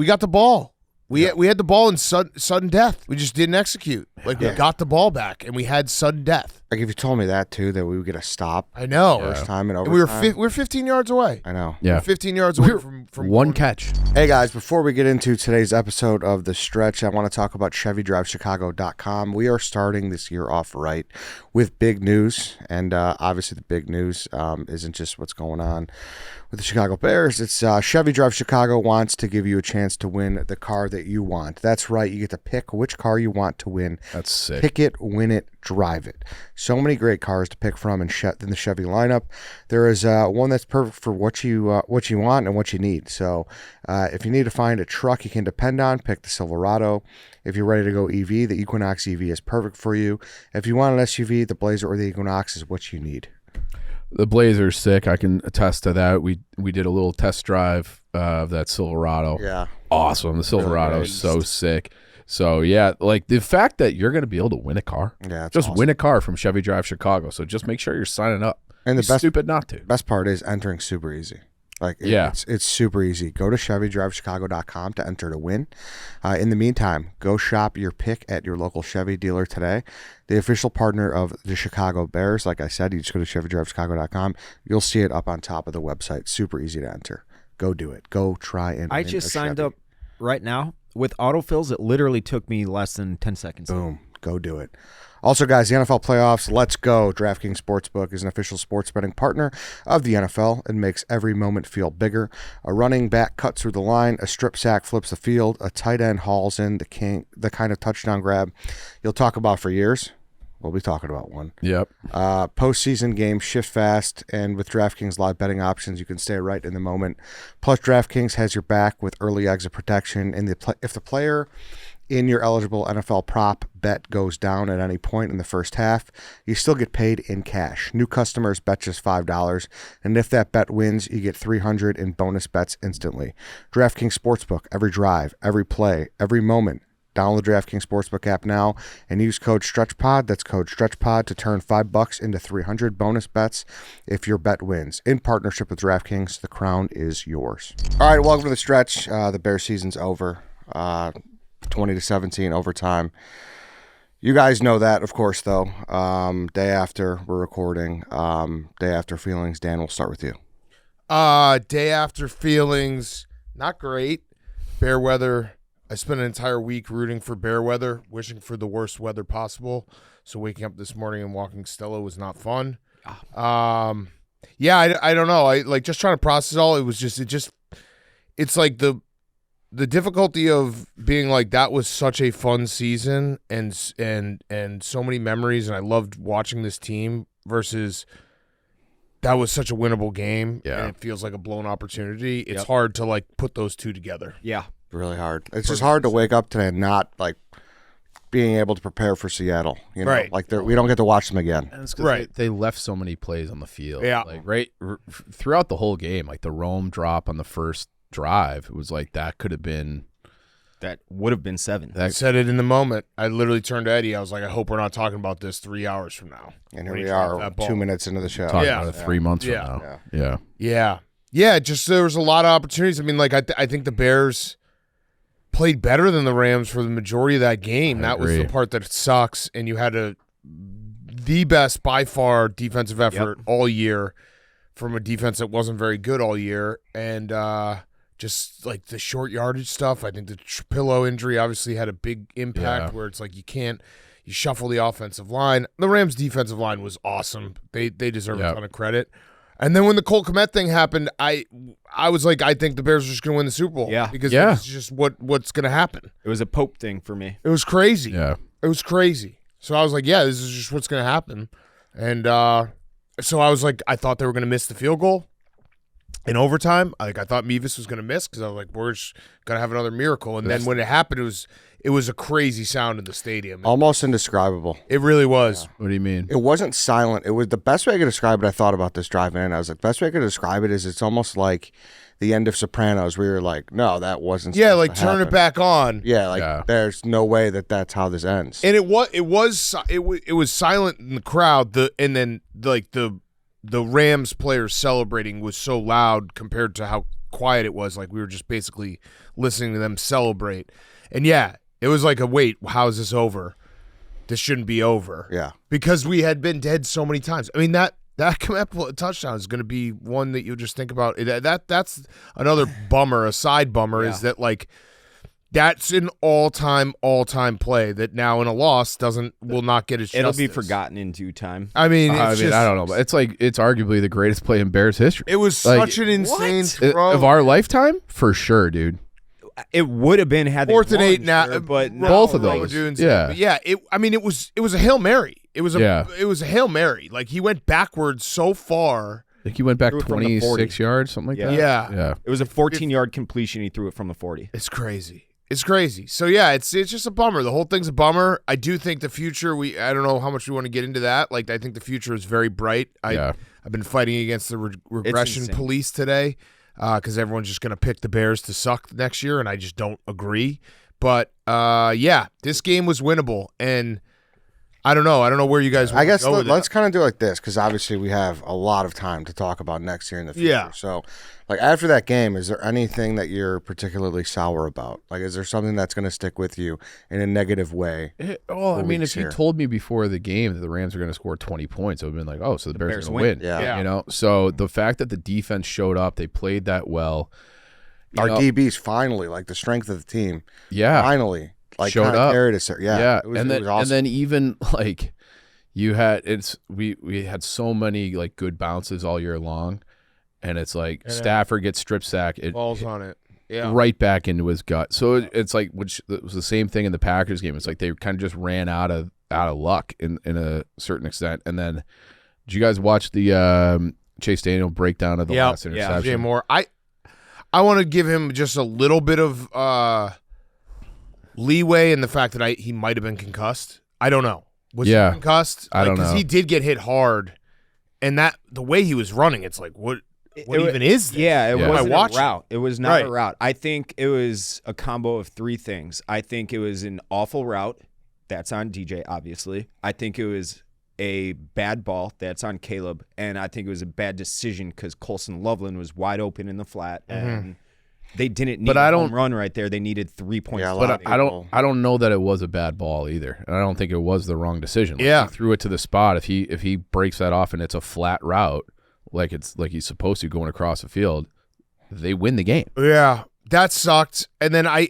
We got the ball. We had the ball in sudden death. We just didn't execute. We got the ball back, and we had sudden death. Like if you told me that too, that we would get a stop. I know. First time in overtime. We were 15 yards away. I know. Yeah. We were 15 yards away from one catch. Hey guys, before we get into today's episode of The Stretch, I want to talk about ChevyDriveChicago.com. We are starting this year off right with big news, and obviously the big news isn't just what's going on with the Chicago Bears. It's Chevy Drive Chicago wants to give you a chance to win the car that you want. That's right. You get to pick which car you want to win. That's sick. Pick it, win it, drive it. So many great cars to pick from in the Chevy lineup. There is one that's perfect for what you want and what you need. So if you need to find a truck you can depend on, pick the Silverado. If you're ready to go EV, the Equinox EV is perfect for you. If you want an SUV, the Blazer or the Equinox is what you need. The Blazer's sick. I can attest to that. We did a little test drive of that Silverado. Yeah. Awesome. The Silverado is so sick. So, yeah, like the fact that you're going to be able to win a car. Yeah, just awesome. win a car from Chevy Drive Chicago. So just make sure you're signing up. And the stupid not to. Best part is entering super easy. It's super easy. Go to ChevyDriveChicago.com to enter to win. In the meantime, go shop your pick at your local Chevy dealer today. The official partner of the Chicago Bears. Like I said, you just go to ChevyDriveChicago.com. You'll see it up on top of the website. Super easy to enter. Go do it. Go try and I just signed up right now. With autofills, it literally took me less than 10 seconds. Boom. Go do it. Also, guys, the NFL playoffs, let's go. DraftKings Sportsbook is an official sports betting partner of the NFL and makes every moment feel bigger. A running back cuts through the line, a strip sack flips the field, a tight end hauls in the kind of touchdown grab you'll talk about for years. We'll be talking about one. Yep. Postseason games shift fast, and with DraftKings live betting options, you can stay right in the moment. Plus, DraftKings has your back with early exit protection, and if the player in your eligible NFL prop bet goes down at any point in the first half, you still get paid in cash. New customers bet just $5, and if that bet wins, you get $300 in bonus bets instantly. DraftKings Sportsbook, every drive, every play, every moment. Download the DraftKings Sportsbook app now and use code StretchPod. That's code StretchPod to turn $5 into $300 bonus bets if your bet wins. In partnership with DraftKings, the crown is yours. All right, welcome to The Stretch. The Bears season's over. 20-17 overtime. You guys know that, of course, though. Day after we're recording, day after feelings. Dan, we'll start with you. Day after feelings, not great. Bear weather. I spent an entire week rooting for bear weather, wishing for the worst weather possible. So waking up this morning and walking Stella was not fun. Yeah, I don't know. I like just trying to process all. It's like the difficulty of being like, that was such a fun season and so many memories, and I loved watching this team, versus that was such a winnable game, and it feels like a blown opportunity. It's hard to like put those two together. Yeah. Really hard. It's just hard to wake up today and not like being able to prepare for Seattle. You know, right? Like we don't get to watch them again. And it's 'cause they left so many plays on the field. Yeah, like throughout the whole game, like the Rome drop on the first drive, it was like that would have been 7. I said it in the moment. I literally turned to Eddie. I was like, I hope we're not talking about this 3 hours from now. And here we are, 2 minutes into the show. Talking about it 3 months from now. Yeah. Just there was a lot of opportunities. I mean, like I think the Bears played better than the Rams for the majority of that game. That was the part that sucks. And you had the best by far defensive effort all year from a defense that wasn't very good all year. And just like the short yardage stuff, I think the Trapillo injury obviously had a big impact where it's like you shuffle the offensive line. The Rams' defensive line was awesome. They deserve a ton of credit. And then when the Cole Kmet thing happened, I was like, I think the Bears are just going to win the Super Bowl. Yeah. Because it's just what's going to happen. It was a Pope thing for me. It was crazy. Yeah. It was crazy. So I was like, yeah, this is just what's going to happen. And so I was like, I thought they were going to miss the field goal in overtime. I thought Mevis was going to miss because I was like, we're just going to have another miracle. And then when it happened, it was a crazy sound in the stadium. Almost indescribable. It really was. Yeah. What do you mean? It wasn't silent. It was the best way I could describe it. I thought about this driving in. I was like, the best way I could describe it is it's almost like the end of Sopranos where you're like, no, that wasn't. Yeah, like turn it back on. Yeah, there's no way that's how this ends. And it was silent in the crowd. And then like the Rams players celebrating was so loud compared to how quiet it was. Like we were just basically listening to them celebrate. And yeah, it was like wait, how is this over? This shouldn't be over. Yeah. Because we had been dead so many times. I mean, that Kmet touchdown is going to be one that you'll just think about. That's another bummer, a side bummer, is that like that's an all-time play that now in a loss will not get its It'll justice. be forgotten in due time. I mean, I don't know, but it's arguably the greatest play in Bears history. It was Like, such an insane throw. Of our lifetime, for sure, dude. It would have been had they 4th and won, 8 now, sure, but both of no, those. Dunes, Yeah. but yeah. It was a Hail Mary. It was a Hail Mary. Like he went backwards so far. I think he went back Threw it from the 26 yards, something like that. Yeah. It was a 14-yard completion. He threw it from the 40. It's crazy. It's crazy. So yeah, it's just a bummer. The whole thing's a bummer. I do think the future. I don't know how much we want to get into that. Like I think the future is very bright. I've been fighting against the regression insane. police today because everyone's just going to pick the Bears to suck next year, and I just don't agree. But yeah, this game was winnable, and I don't know. I don't know where you guys. I guess go with let's it. kind of do it like this, because obviously we have a lot of time to talk about next year in the future. Yeah. So, like after that game, is there anything that you're particularly sour about? Like, is there something that's going to stick with you in a negative way? I mean, weeks if you here. told me before the game that the Rams are going to score 20 points, I would have been like, oh, so the Bears are Bears going to win. win. Yeah. You know, so the fact that the defense showed up, they played that well. Our DBs finally, like the strength of the team, finally, like showed kinda up. carried us. Yeah. It was, and it then was awesome. and then even like you had we had so many like good bounces all year long, and it's like Stafford gets strip sack, it balls on it. Yeah. right back into his gut. So it's like, which it was the same thing in the Packers game. It's like they kind of just ran out of luck in a certain extent. And then did you guys watch the Chase Daniel breakdown of the last interception? Jay Moore. I want to give him just a little bit of leeway in the fact that he might have been concussed. I don't know. Was he concussed? I don't know. Because he did get hit hard, and the way he was running, it's like, what even is this? Yeah, it wasn't a watching? route. It was not a route. I think it was a combo of three things. I think it was an awful route. That's on DJ, obviously. I think it was a bad ball. That's on Caleb. And I think it was a bad decision because Colson Loveland was wide open in the flat. And they didn't need a home run right there. They needed 3 points. Yeah, But I don't know that it was a bad ball either, and I don't think it was the wrong decision. Like, Yeah. he threw it to the spot. If he breaks that off and it's a flat route, like he's supposed to going across the field, they win the game. Yeah, that sucked. And then I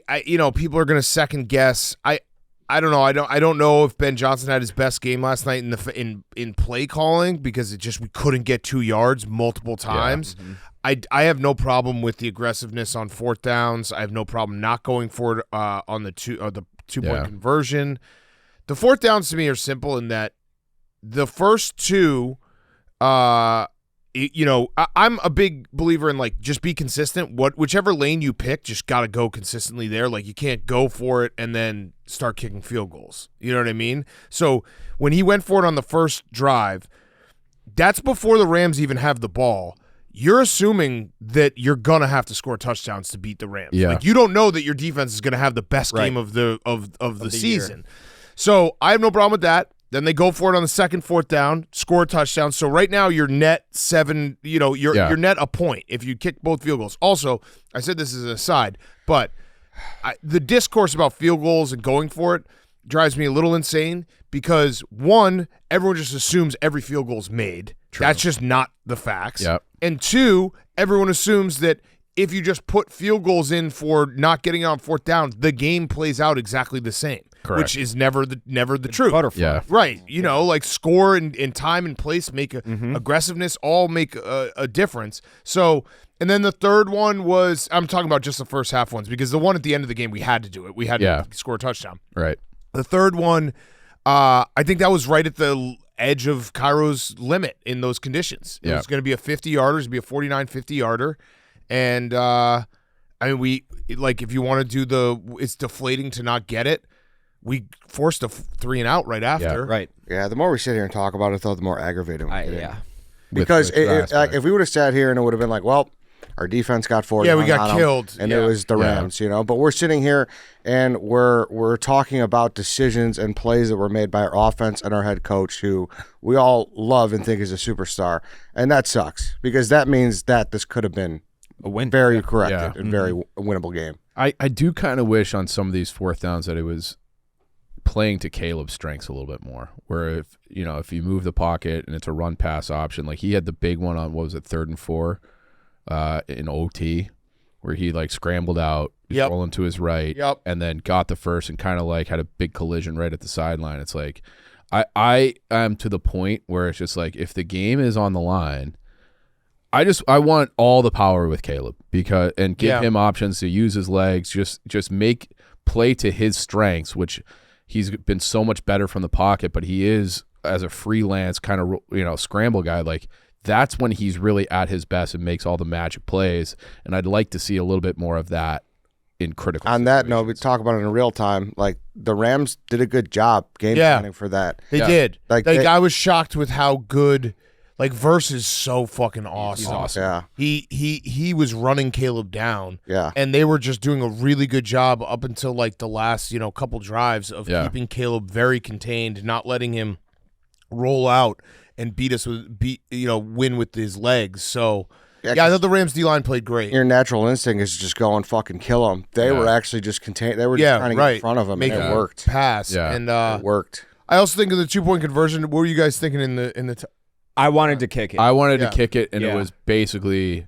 people are gonna second guess. I don't know. I don't know if Ben Johnson had his best game last night in play calling because we couldn't get 2 yards multiple times. Yeah. I have no problem with the aggressiveness on 4th downs. I have no problem not going for it on the 2-point conversion. The 4th downs to me are simple in that the first 2. I'm a big believer in like just be consistent. Whichever lane you pick, just got to go consistently there. Like you can't go for it and then start kicking field goals. You know what I mean? So when he went for it on the first drive, that's before the Rams even have the ball. You're assuming that you're gonna have to score touchdowns to beat the Rams. Yeah. Like you don't know that your defense is gonna have the best game of the season. So I have no problem with that. Then they go for it on the 2nd, 4th down, score a touchdown. So right now you're net 7. You're net a point if you kick both field goals. Also, I said this as an aside, but the discourse about field goals and going for it drives me a little insane because one, everyone just assumes every field goal is made. True. That's just not the facts. Yep. And 2, everyone assumes that if you just put field goals in for not getting on 4th down, the game plays out exactly the same. Correct. Which is never the truth. Butterfly. Yeah. Right. Like score and time and place make aggressiveness all make a difference. So, and then the third one was, I'm talking about just the first half ones because the one at the end of the game, we had to do it. We had to score a touchdown. Right. The third one, I think that was right at the edge of Cairo's limit in those conditions. It was going to be a 50-yarder. It was going to be a 49, 50-yarder. And, if you want to do it's deflating to not get it. We forced a 3-and-out right after. Yeah, right. Yeah, the more we sit here and talk about it, though, the more aggravating we get. Yeah. Because if we would have sat here and it would have been like, well, our defense got 40. Yeah, we got killed. And it was the Rams, But we're sitting here and we're talking about decisions and plays that were made by our offense and our head coach, who we all love and think is a superstar. And that sucks because that means that this could have been a win. very corrected Yeah. and very winnable game. I do kind of wish on some of these fourth downs that it was playing to Caleb's strengths a little bit more. Where if you move the pocket and it's a run pass option, like he had the big one on, what was it, 3rd and 4 in OT, where he like scrambled out, rolling to his right, and then got the first and kind of like had a big collision right at the sideline. It's like I am to the point where it's just like, if the game is on the line, I want all the power with Caleb, because and give him options to use his legs, just make play to his strengths, which he's been so much better from the pocket, but he is, as a freelance kind of scramble guy, like that's when he's really at his best and makes all the magic plays. And I'd like to see a little bit more of that in critical On that note, we talk about it in real time. Like the Rams did a good job game planning for that. They did. Like I was shocked with how good. Like Verse is so fucking awesome. He's awesome. Yeah. He was running Caleb down. Yeah. And they were just doing a really good job up until like the last, couple drives of keeping Caleb very contained, not letting him roll out and win with his legs. So I thought the Rams D-line played great. Your natural instinct is just go and fucking kill them. They were actually just contained. They were just trying to get in front of them, and it worked. Pass. Yeah. And it worked. I also think of the 2-point conversion. What were you guys thinking in the I wanted to kick it. I wanted to kick it, and it was basically,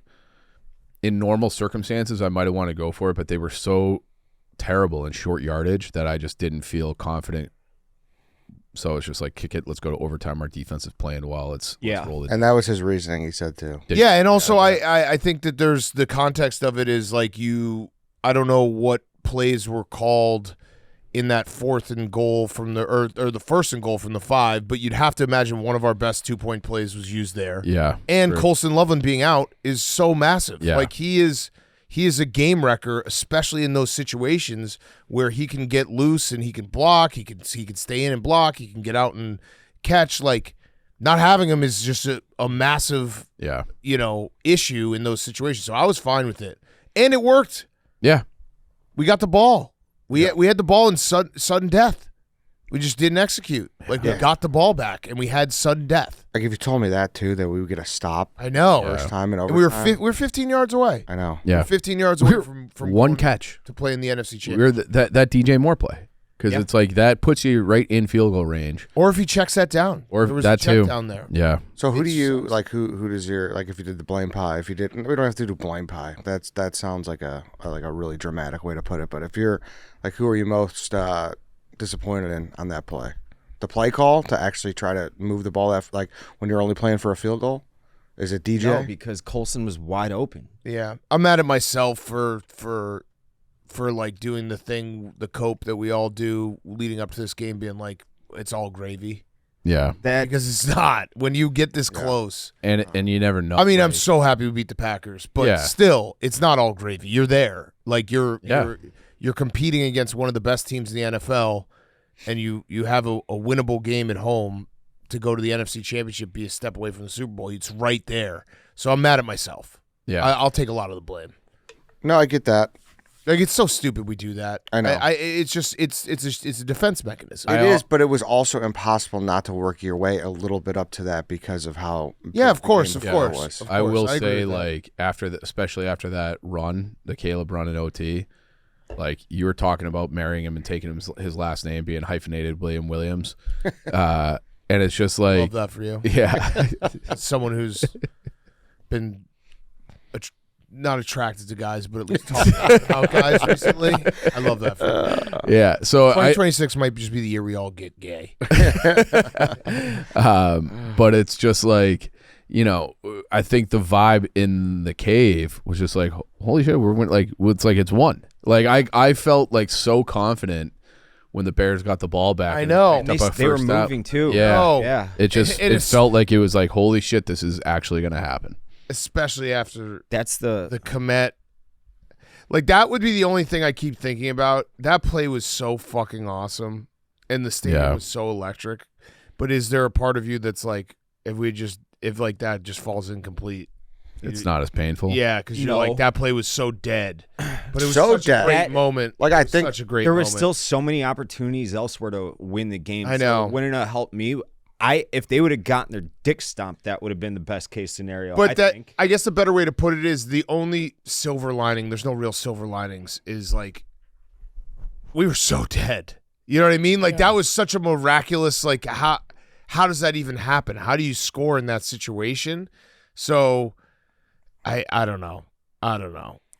in normal circumstances, I might have wanted to go for it, but they were so terrible in short yardage that I just didn't feel confident. So it's just like, kick it, let's go to overtime. Our defense is playing well. Let's roll it. And that was his reasoning, he said, too. and also I think that there's the context of it is like I don't know what plays were called in that 4th and goal from the or the 1st and goal from the 5, but you'd have to imagine one of our best 2-point plays was used there. Yeah. And Colson Loveland being out is so massive. Yeah. Like he is a game wrecker, especially in those situations where he can get loose and he can block, he can stay in and block, he can get out and catch. Like not having him is just a massive issue in those situations. So I was fine with it. And it worked. Yeah. We got the ball. We had the ball in sudden death. We just didn't execute. Like we got the ball back and we had sudden death. Like if you told me that too, that we would get a stop. I know. First time in And overtime. we were 15 yards away. I know. Yeah. We're 15 yards away from one going catch to play in the NFC Championship. We're that DJ Moore play, because it's like that puts you right in field goal range. Or if he checks that down. Or if there was that a check too. down there. Yeah. So who do you like? Who does your like? If you did the blame pie, if you didn't, we don't have to do blame pie. That sounds like a really dramatic way to put it. But if you're like, who are you most disappointed in on that play? The play call to actually try to move the ball like when you're only playing for a field goal? Is it DJ? No, because Colson was wide open. Yeah. I'm mad at myself for like doing the cope that we all do leading up to this game, being like, it's all gravy. Yeah. Because it's not when you get this close. And you never know. I mean, I'm right? so happy we beat the Packers, but still, it's not all gravy. You're there. Like you're competing against one of the best teams in the NFL, and you have a winnable game at home to go to the NFC Championship, be a step away from the Super Bowl. It's right there. So I'm mad at myself. Yeah. I'll take a lot of the blame. No, I get that. Like it's so stupid we do that. I know. It's just it's a defense mechanism. It is, but it was also impossible not to work your way a little bit up to that because of how. Yeah, of course, the of game course. was. I will I agree say, with that. like especially after that run, the Caleb run in OT, like you were talking about marrying him and taking his last name being hyphenated Williams, and it's just like Love that for you. Yeah. As someone who's been not attracted to guys, but at least talking about guys recently. I love that for you. Yeah. So 2026 might just be the year we all get gay. But it's just like, I think the vibe in the cave was just like, holy shit, it's won. Like I felt like so confident when the Bears got the ball back. I know. and picked up a They were first down. moving too. Yeah. Oh. Yeah. It just It it is- felt like it was like, holy shit, this is actually going to happen. Especially after That's the Komet. Like that would be the only thing I keep thinking about. That play was so fucking awesome, and the stadium was so electric. But is there a part of you that's like, if like that just falls incomplete, It's not as painful. Yeah, because you're No. like, that play was so dead. But it was So such dead. a great That- moment. Like, I It was think such a great there were moment. still so many opportunities elsewhere to win the game. I know. So it wouldn't have helped me. If they would have gotten their dick stomped, that would have been the best case scenario. But I think. I guess the better way to put it is the only silver lining, there's no real silver linings, is like we were so dead. You know what I mean? Like that was such a miraculous, like how does that even happen? How do you score in that situation? So I don't know.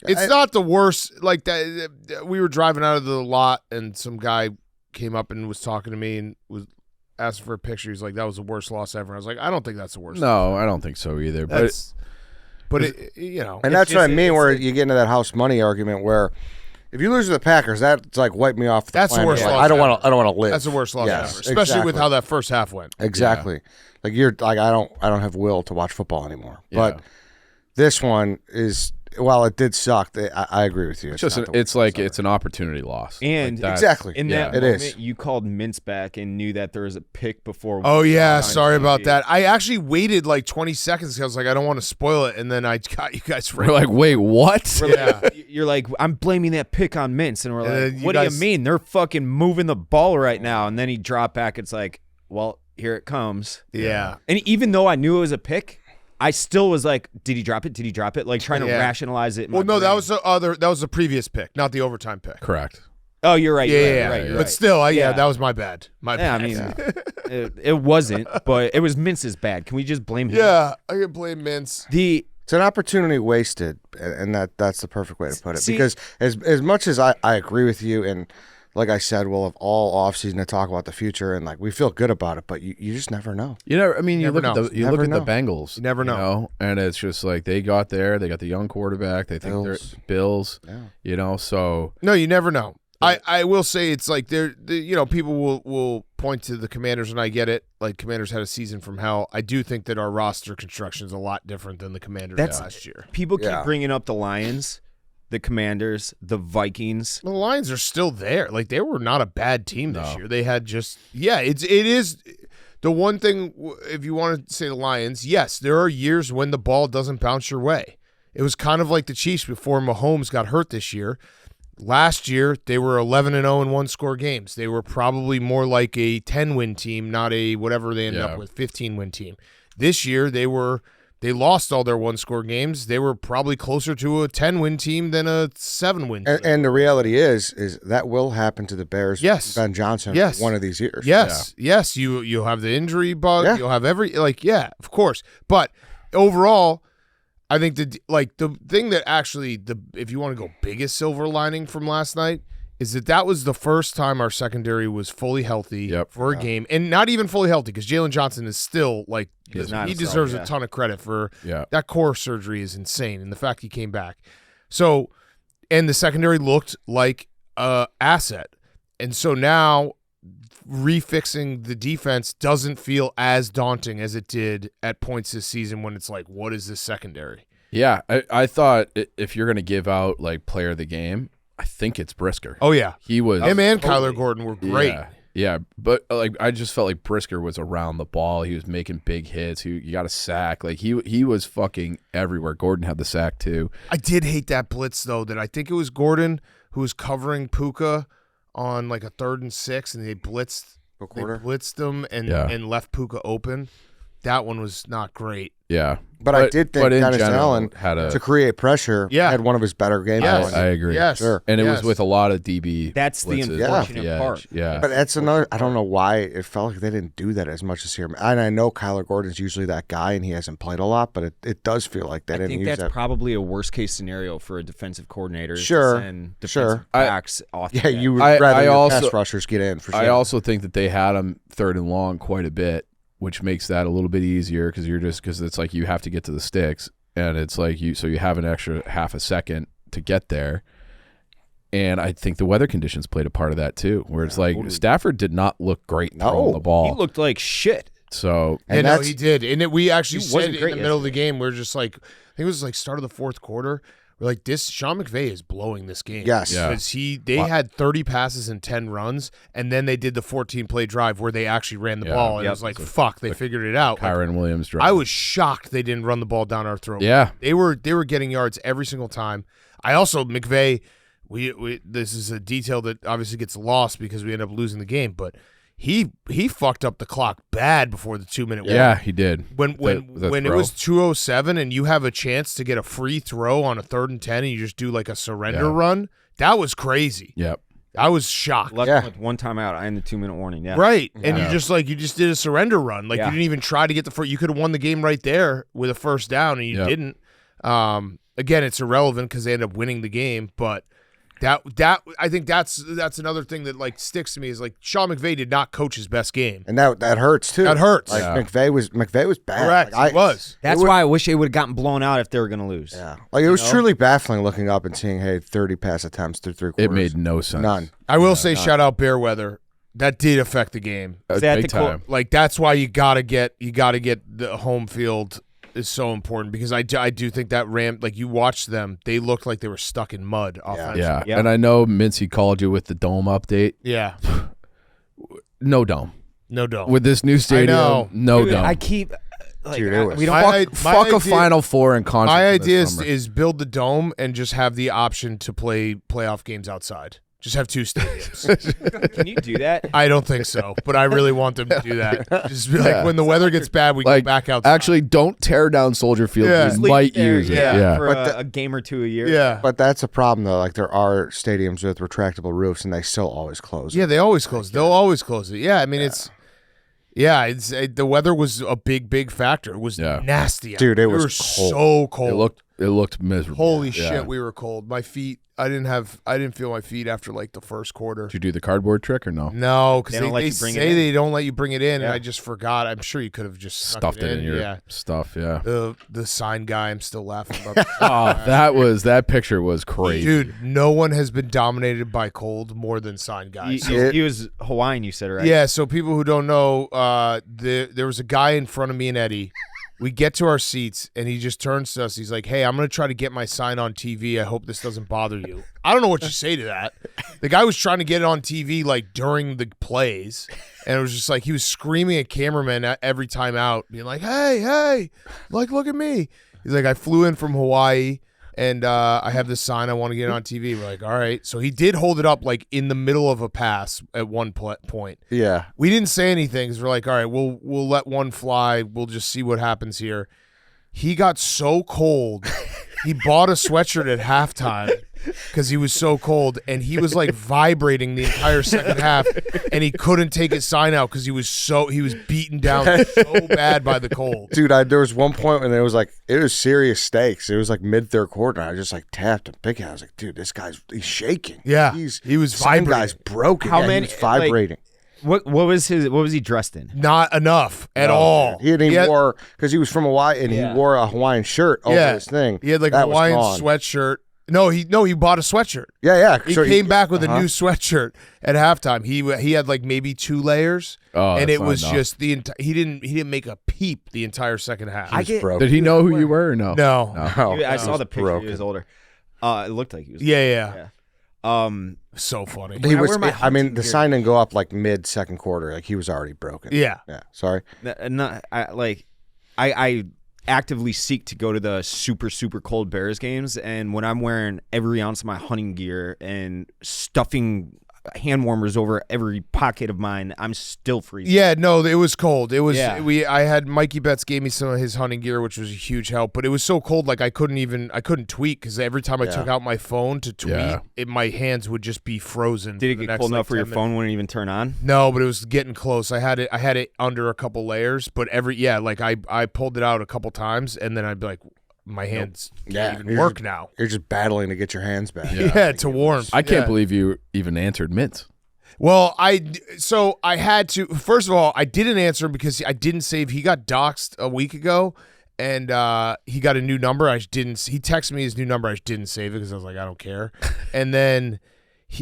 It's not the worst. Like that, we were driving out of the lot and some guy came up and was talking to me and was asking for a picture. He's like, that was the worst loss ever. I was like, I don't think that's the worst. No, I don't think so either. But you know, and that's what I mean. Where you get into that house money argument, where if you lose to the Packers, that's like wipe me off. That's the worst Like, loss I don't ever. want to. I don't want to live. That's the worst loss Yes, ever, especially with exactly. how that first half went. Exactly. Like you're like I don't have will to watch football anymore. But this one is, while it did suck, I agree with you. It's an opportunity loss. And exactly. In that it moment, is. you called Mintz back and knew that there was a pick before. Oh yeah, on sorry TV. about that. I actually waited like 20 seconds because I was like, I don't want to spoil it, and then I got you guys We're like, wait, what? yeah. You're like, I'm blaming that pick on Mintz, and we're And like, then you what do guys- you mean? They're fucking moving the ball right now, and then he dropped back. It's like, well, here it comes. Yeah. And even though I knew it was a pick, I still was like, did he drop it? Did he drop it? Like trying to Yeah. rationalize it. in my Well, no, that brain. was the previous pick, not the overtime pick. Correct. Oh, you're right. Yeah, you're yeah, right, yeah. you're But right. still, Yeah. that was my bad. My Yeah, I bad. mean, it wasn't, but it was Mintz's bad. Can we just blame him? Yeah, I can blame Mintz. It's an opportunity wasted, and that's the perfect way to put it. See- Because as much as I agree with you, and like I said, we'll have all offseason to talk about the future, and like we feel good about it, but you just never know. You know, I mean, you Never look know. at the Never the know. Bengals. You never know. And it's just like they got there. They got the young quarterback. They think they're Bills. Yeah. You know, so No, you never know. I will say it's like people will point to the Commanders, and I get it. Like Commanders had a season from hell. I do think that our roster construction is a lot different than the Commanders last year. People keep Yeah. bringing up the Lions, the Commanders, the Vikings. Well, the Lions are still there. Like they were not a bad team this year. They had just it is the one thing. If you want to say the Lions, yes, there are years when the ball doesn't bounce your way. It was kind of like the Chiefs before Mahomes got hurt this year. Last year, they were 11-0 in one-score games. They were probably more like a 10-win team, not a whatever they ended up with, 15-win team. This year, they lost all their one-score games. They were probably closer to a 10-win team than a 7-win team. And the reality is that will happen to the Bears. Yes. Ben Johnson. Yes. One of these years. Yes. You'll have the injury bug. Yeah. You'll have of course. But overall, I think the thing that actually if you want to go biggest silver lining from last night is that was the first time our secondary was fully healthy for a game, and not even fully healthy because Jalen Johnson is still like he deserves a ton of credit for that core surgery is insane, and the fact he came back. So, and the secondary looked like a asset, and so now refixing the defense doesn't feel as daunting as it did at points this season when it's like, what is this secondary? yeah, I thought if you're gonna give out like player of the game, I think it's Brisker. Oh yeah, He was him and Kyler Gordon were great. Yeah, but like I just felt like Brisker was around the ball. He was making big hits. You got a sack. Like he was fucking everywhere. Gordon had the sack too. I did hate that blitz though. That I think it was Gordon who was covering Puka on like a 3rd and 6, and they blitzed him and left Puka open. That one was not great. Yeah, But I did think in Dennis general, Allen, to create pressure, had one of his better games. Yes. I agree. Yes. Sure. And it was with a lot of DB. That's the blitzes unfortunate off the part. edge. Yeah, But that's another. I don't know why it felt like they didn't do that as much this year. And I know Kyler Gordon's usually that guy, and he hasn't played a lot. But it does feel like they I didn't think use that's that. probably a worst case scenario for a defensive coordinator. Sure, And sure. defensive backs off. Yeah, the you would I rather your also- pass rushers get in for sure. I also think that they had him 3rd and long quite a bit, which makes that a little bit easier because it's like you have to get to the sticks, and it's like you have an extra half a second to get there. And I think the weather conditions played a part of that too, where it's like Stafford did not look great throwing the ball. He looked like shit. So And no, he did. And we actually He said wasn't in great the middle of the game, we're just like, I think it was like start of the 4th quarter. We're like, Sean McVay is blowing this game. Yes. Yeah. Because they had 30 passes and 10 runs, and then they did the 14-play drive where they actually ran the ball, and it was like, fuck, they figued it out. Kyron Williams drive. I was shocked they didn't run the ball down our throat. Yeah. They were getting yards every single time. I also, McVay, we this is a detail that obviously gets lost because we end up losing the game, but he fucked up the clock bad before the 2-minute Yeah, he did. When The it throw. was 2:07 and you have a chance to get a free throw on a 3rd and 10 and you just do like a surrender run, that was crazy. Yep. I was shocked. Left with 1 timeout and the 2-minute warning. Yeah. Right. And you just did a surrender run. Like Yeah. you didn't even try to get the first. You could have won the game right there with a first down and you didn't. Again, it's irrelevant because they ended up winning the game, but that I think that's another thing that like sticks to me is like Sean McVay did not coach his best game. And that hurts too. That hurts. Like McVay was bad. Correct. Like, He was. That's why I wish they would have gotten blown out if they were going to lose. Yeah. Like it was truly baffling looking up and seeing 30 pass attempts through 3 quarters. It made no sense. None. I will say shout out Bearweather. That did affect the game. that Big the clo- time. Like that's why you gotta get the home field is so important because I do think that like you watched them, they looked like they were stuck in mud offensively. Yeah. And I know Mincy called you with the dome update. Yeah. No dome. No dome. With this new stadium, know. no Dude, dome. I keep like Dude, it was- we don't fuck a Final Four in conference. My this idea summer. is build the dome and just have the option to play playoff games outside. Just have 2 stadiums. Can you do that? I don't think so, but I really want them to do that. Just be like, when the weather gets bad, we like go back outside. actually don't tear down Soldier Field. Yeah. You might There, use it. Yeah. for But a game or 2 a year. yeah. But that's a problem though. Like there are stadiums with retractable roofs and they still always close. Yeah, they always close. They'll always close it. Yeah, I mean it's the weather was a big factor. It was nasty. out. Dude, it we was were cold. so cold. It looked miserable. Holy Yeah. shit, we were cold. My feet. I didn't feel my feet after like the first quarter. Did you do the cardboard trick or no? No, because They they, don't let they you bring it say in. they don't let you bring it in, and Yeah. I just forgot. I'm sure you could have just Stuffed it in your stuff. Yeah. The sign guy. I'm still laughing about. That picture was crazy. Dude, no one has been dominated by cold more than sign guys. He was Hawaiian, you said, right? Yeah, so people who don't know, there was a guy in front of me and Eddie. We get to our seats, and he just turns to us. He's like, hey, I'm going to try to get my sign on TV. I hope this doesn't bother you. I don't know what you say to that. The guy was trying to get it on TV, like, during the plays, and it was just like he was screaming at cameramen every time out, being like, hey, like, look at me. He's like, I flew in from Hawaii. And I have this sign. I want to get it on TV. We're like, all right. So he did hold it up like in the middle of a pass at one point. Yeah. We didn't say anything because we're like, all right, we'll let one fly. We'll just see what happens here. He got so cold. He bought a sweatshirt at halftime because he was so cold, and he was like vibrating the entire second half, and he couldn't take his sign out because he was beaten down so bad by the cold. Dude, there was one point when it was serious stakes. It was like mid-3rd quarter, and I just like tapped him, picking. I was like, dude, he's shaking. Yeah, he was Some vibrating. guy's broken. How Yeah, many- He was vibrating. What was he dressed in? Not enough at all. He wore because he was from Hawaii, and Yeah. he wore a Hawaiian shirt over his thing. He had like a That was Hawaiian gone. sweatshirt. No, he bought a sweatshirt. Yeah. He So came back with a new sweatshirt at halftime. He had like maybe 2 layers, Oh, and that's it not was enough. just he didn't make a peep the entire second half. Did he know who you were or no? No. I saw the picture. broken. He was older. It looked like he was. Yeah. Yeah. So funny. He I was. wear my I mean, hunting the gear. sign didn't go up like mid-2nd quarter. Like he was already broken. Yeah. Yeah. Sorry. I actively seek to go to the super cold Bears games, and when I'm wearing every ounce of my hunting gear and stuffing hand warmers over every pocket of mine, I'm still freezing. Yeah, no, it was cold. It was Yeah. I had Mikey Betts gave me some of his hunting gear, which was a huge help. But it was so cold, like I couldn't tweet because every time I took out my phone to tweet, my hands would just be frozen. Did it for the get next, cold enough like, where your 10 phone wouldn't even turn on? No, but it was getting close. I had it under a couple layers, but I pulled it out a couple times, and then I'd be like, my hands can't even work now. You're just battling to get your hands back. Yeah, to warm. I can't Yeah. believe you even answered Mint. Well, I had to. First of all, I didn't answer him because I didn't save. He got doxxed a week ago, and he got a new number. He texted me his new number. I just didn't save it because I was like, I don't care. And then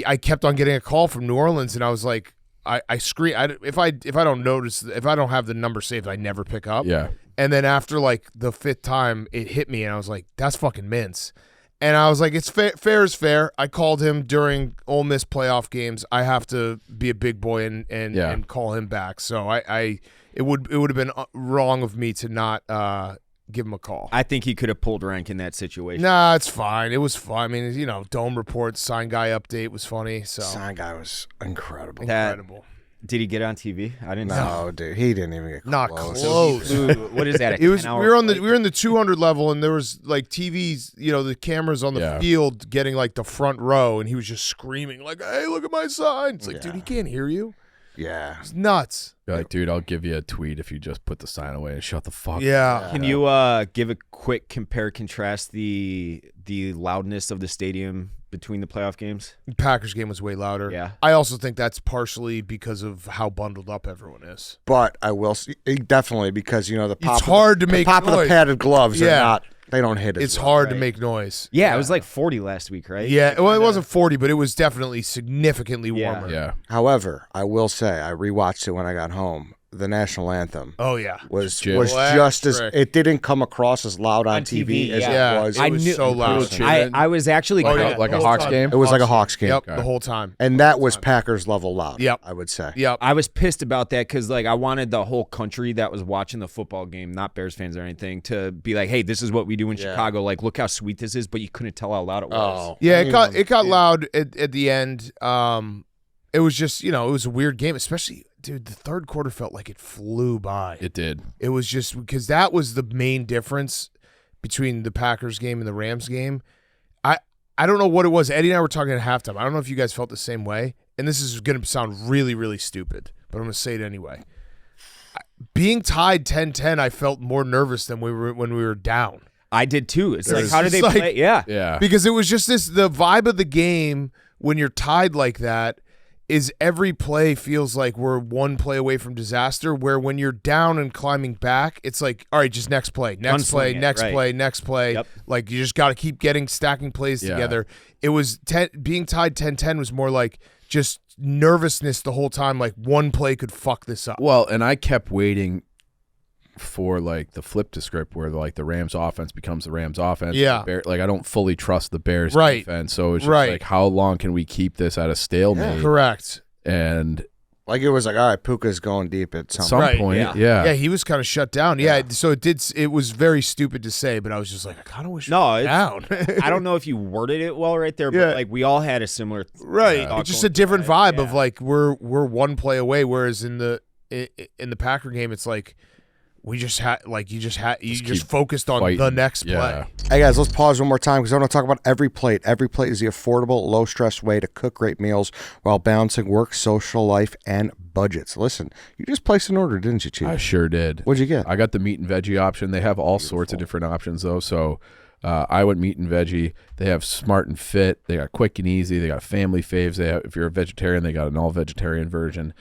I kept on getting a call from New Orleans, and I was like, I scream. If I don't have the number saved, I never pick up. Yeah. And then after like the 5th time, it hit me, and I was like, that's fucking Mince. And I was like, it's fair is fair. I called him during Ole Miss playoff games. I have to be a big boy and call him back. So it would have been wrong of me to not give him a call. I think he could have pulled rank in that situation. Nah, it's fine. It was fun. I mean, Dome Reports, sign guy update was funny. So Sign guy was incredible. incredible. Did he get on TV? I didn't No, dude, he didn't even get Not close. close. What is that? It was we were in the 200 level, and there was like TVs, the cameras on the field getting like the front row, and he was just screaming like, "Hey, look at my sign!" It's like, dude, he can't hear you. Yeah, It's nuts. You're like, dude, I'll give you a tweet if you just put the sign away and shut the fuck up. Yeah. Can you give a quick contrast the loudness of the stadium between the playoff games? Packers game was way louder. Yeah. I also think that's partially because of how bundled up everyone is. but I will definitely because the pop. It's hard to the make pop of the noise. padded gloves are Yeah. not. They don't hit as It's well, hard to right? make noise. Yeah, it was like 40 last week, right? Yeah, well, it wasn't 40, but it was definitely significantly warmer. Yeah. However, I will say I rewatched it when I got home. The national anthem Oh yeah. was Just just as electric. it didn't come across as loud on TV as yeah. it was. It was so loud. I was actually Oh, kind yeah. of, Like The a whole Hawks time. game? It was like a Hawks game, Yep, the whole time. and that was Packers level loud. Yep. I would say. Yep. I was pissed about that because like I wanted the whole country that was watching the football game, not Bears fans or anything, to be like, hey, this is what we do in Chicago. Like, look how sweet this is, but you couldn't tell how loud it was. Oh, Yeah, it got loud at the end. It was just, it was a weird game, especially, dude, the third quarter felt like it flew by. It did. It was just because that was the main difference between the Packers game and the Rams game. I don't know what it was. Eddie and I were talking at halftime. I don't know if you guys felt the same way. And this is going to sound really, really stupid, but I'm going to say it anyway. Being tied 10-10, I felt more nervous than when we were down. I did too. It's There's like, how did they just play? Yeah. Yeah. Because it was just the vibe of the game when you're tied like that is every play feels like we're one play away from disaster, where when you're down and climbing back, it's like, all right, just next play, next play, Gunsling it, next right. play, next play. Yep. Like you just got to keep stacking plays together. It was being tied 10-10 was more like just nervousness the whole time, like one play could fuck this up. Well, and I kept waiting for like the flip to script where like the Rams offense becomes the Rams offense. Yeah. Like I don't fully trust the Bears Right. defense. So it's just Right. like, how long can we keep this at a stalemate? Correct. And Like it was like, all right, Puka's going deep at some some Right, point, yeah. yeah. He was kind of shut down. Yeah, so it was very stupid to say, but I was just like, I kind of wish No, we were down. I don't know if you worded it well right there, but Yeah. like we all had a similar Right. thought It's just going a different through it. vibe of like we're one play away, whereas in the Packer game it's like we just had like you just keep focused on fighting. the next Yeah. play. Hey guys, let's pause one more time because I want to talk about Every Plate. Every Plate is the affordable, low-stress way to cook great meals while balancing work, social life, and budgets. Listen, you just placed an order, didn't you, Chief? I sure did. What'd you get? I got the meat and veggie option. They have all sorts of different options though. So I went meat and veggie. They have smart and fit. They got quick and easy. They got family faves. They have, if you're a vegetarian, they got an all vegetarian version.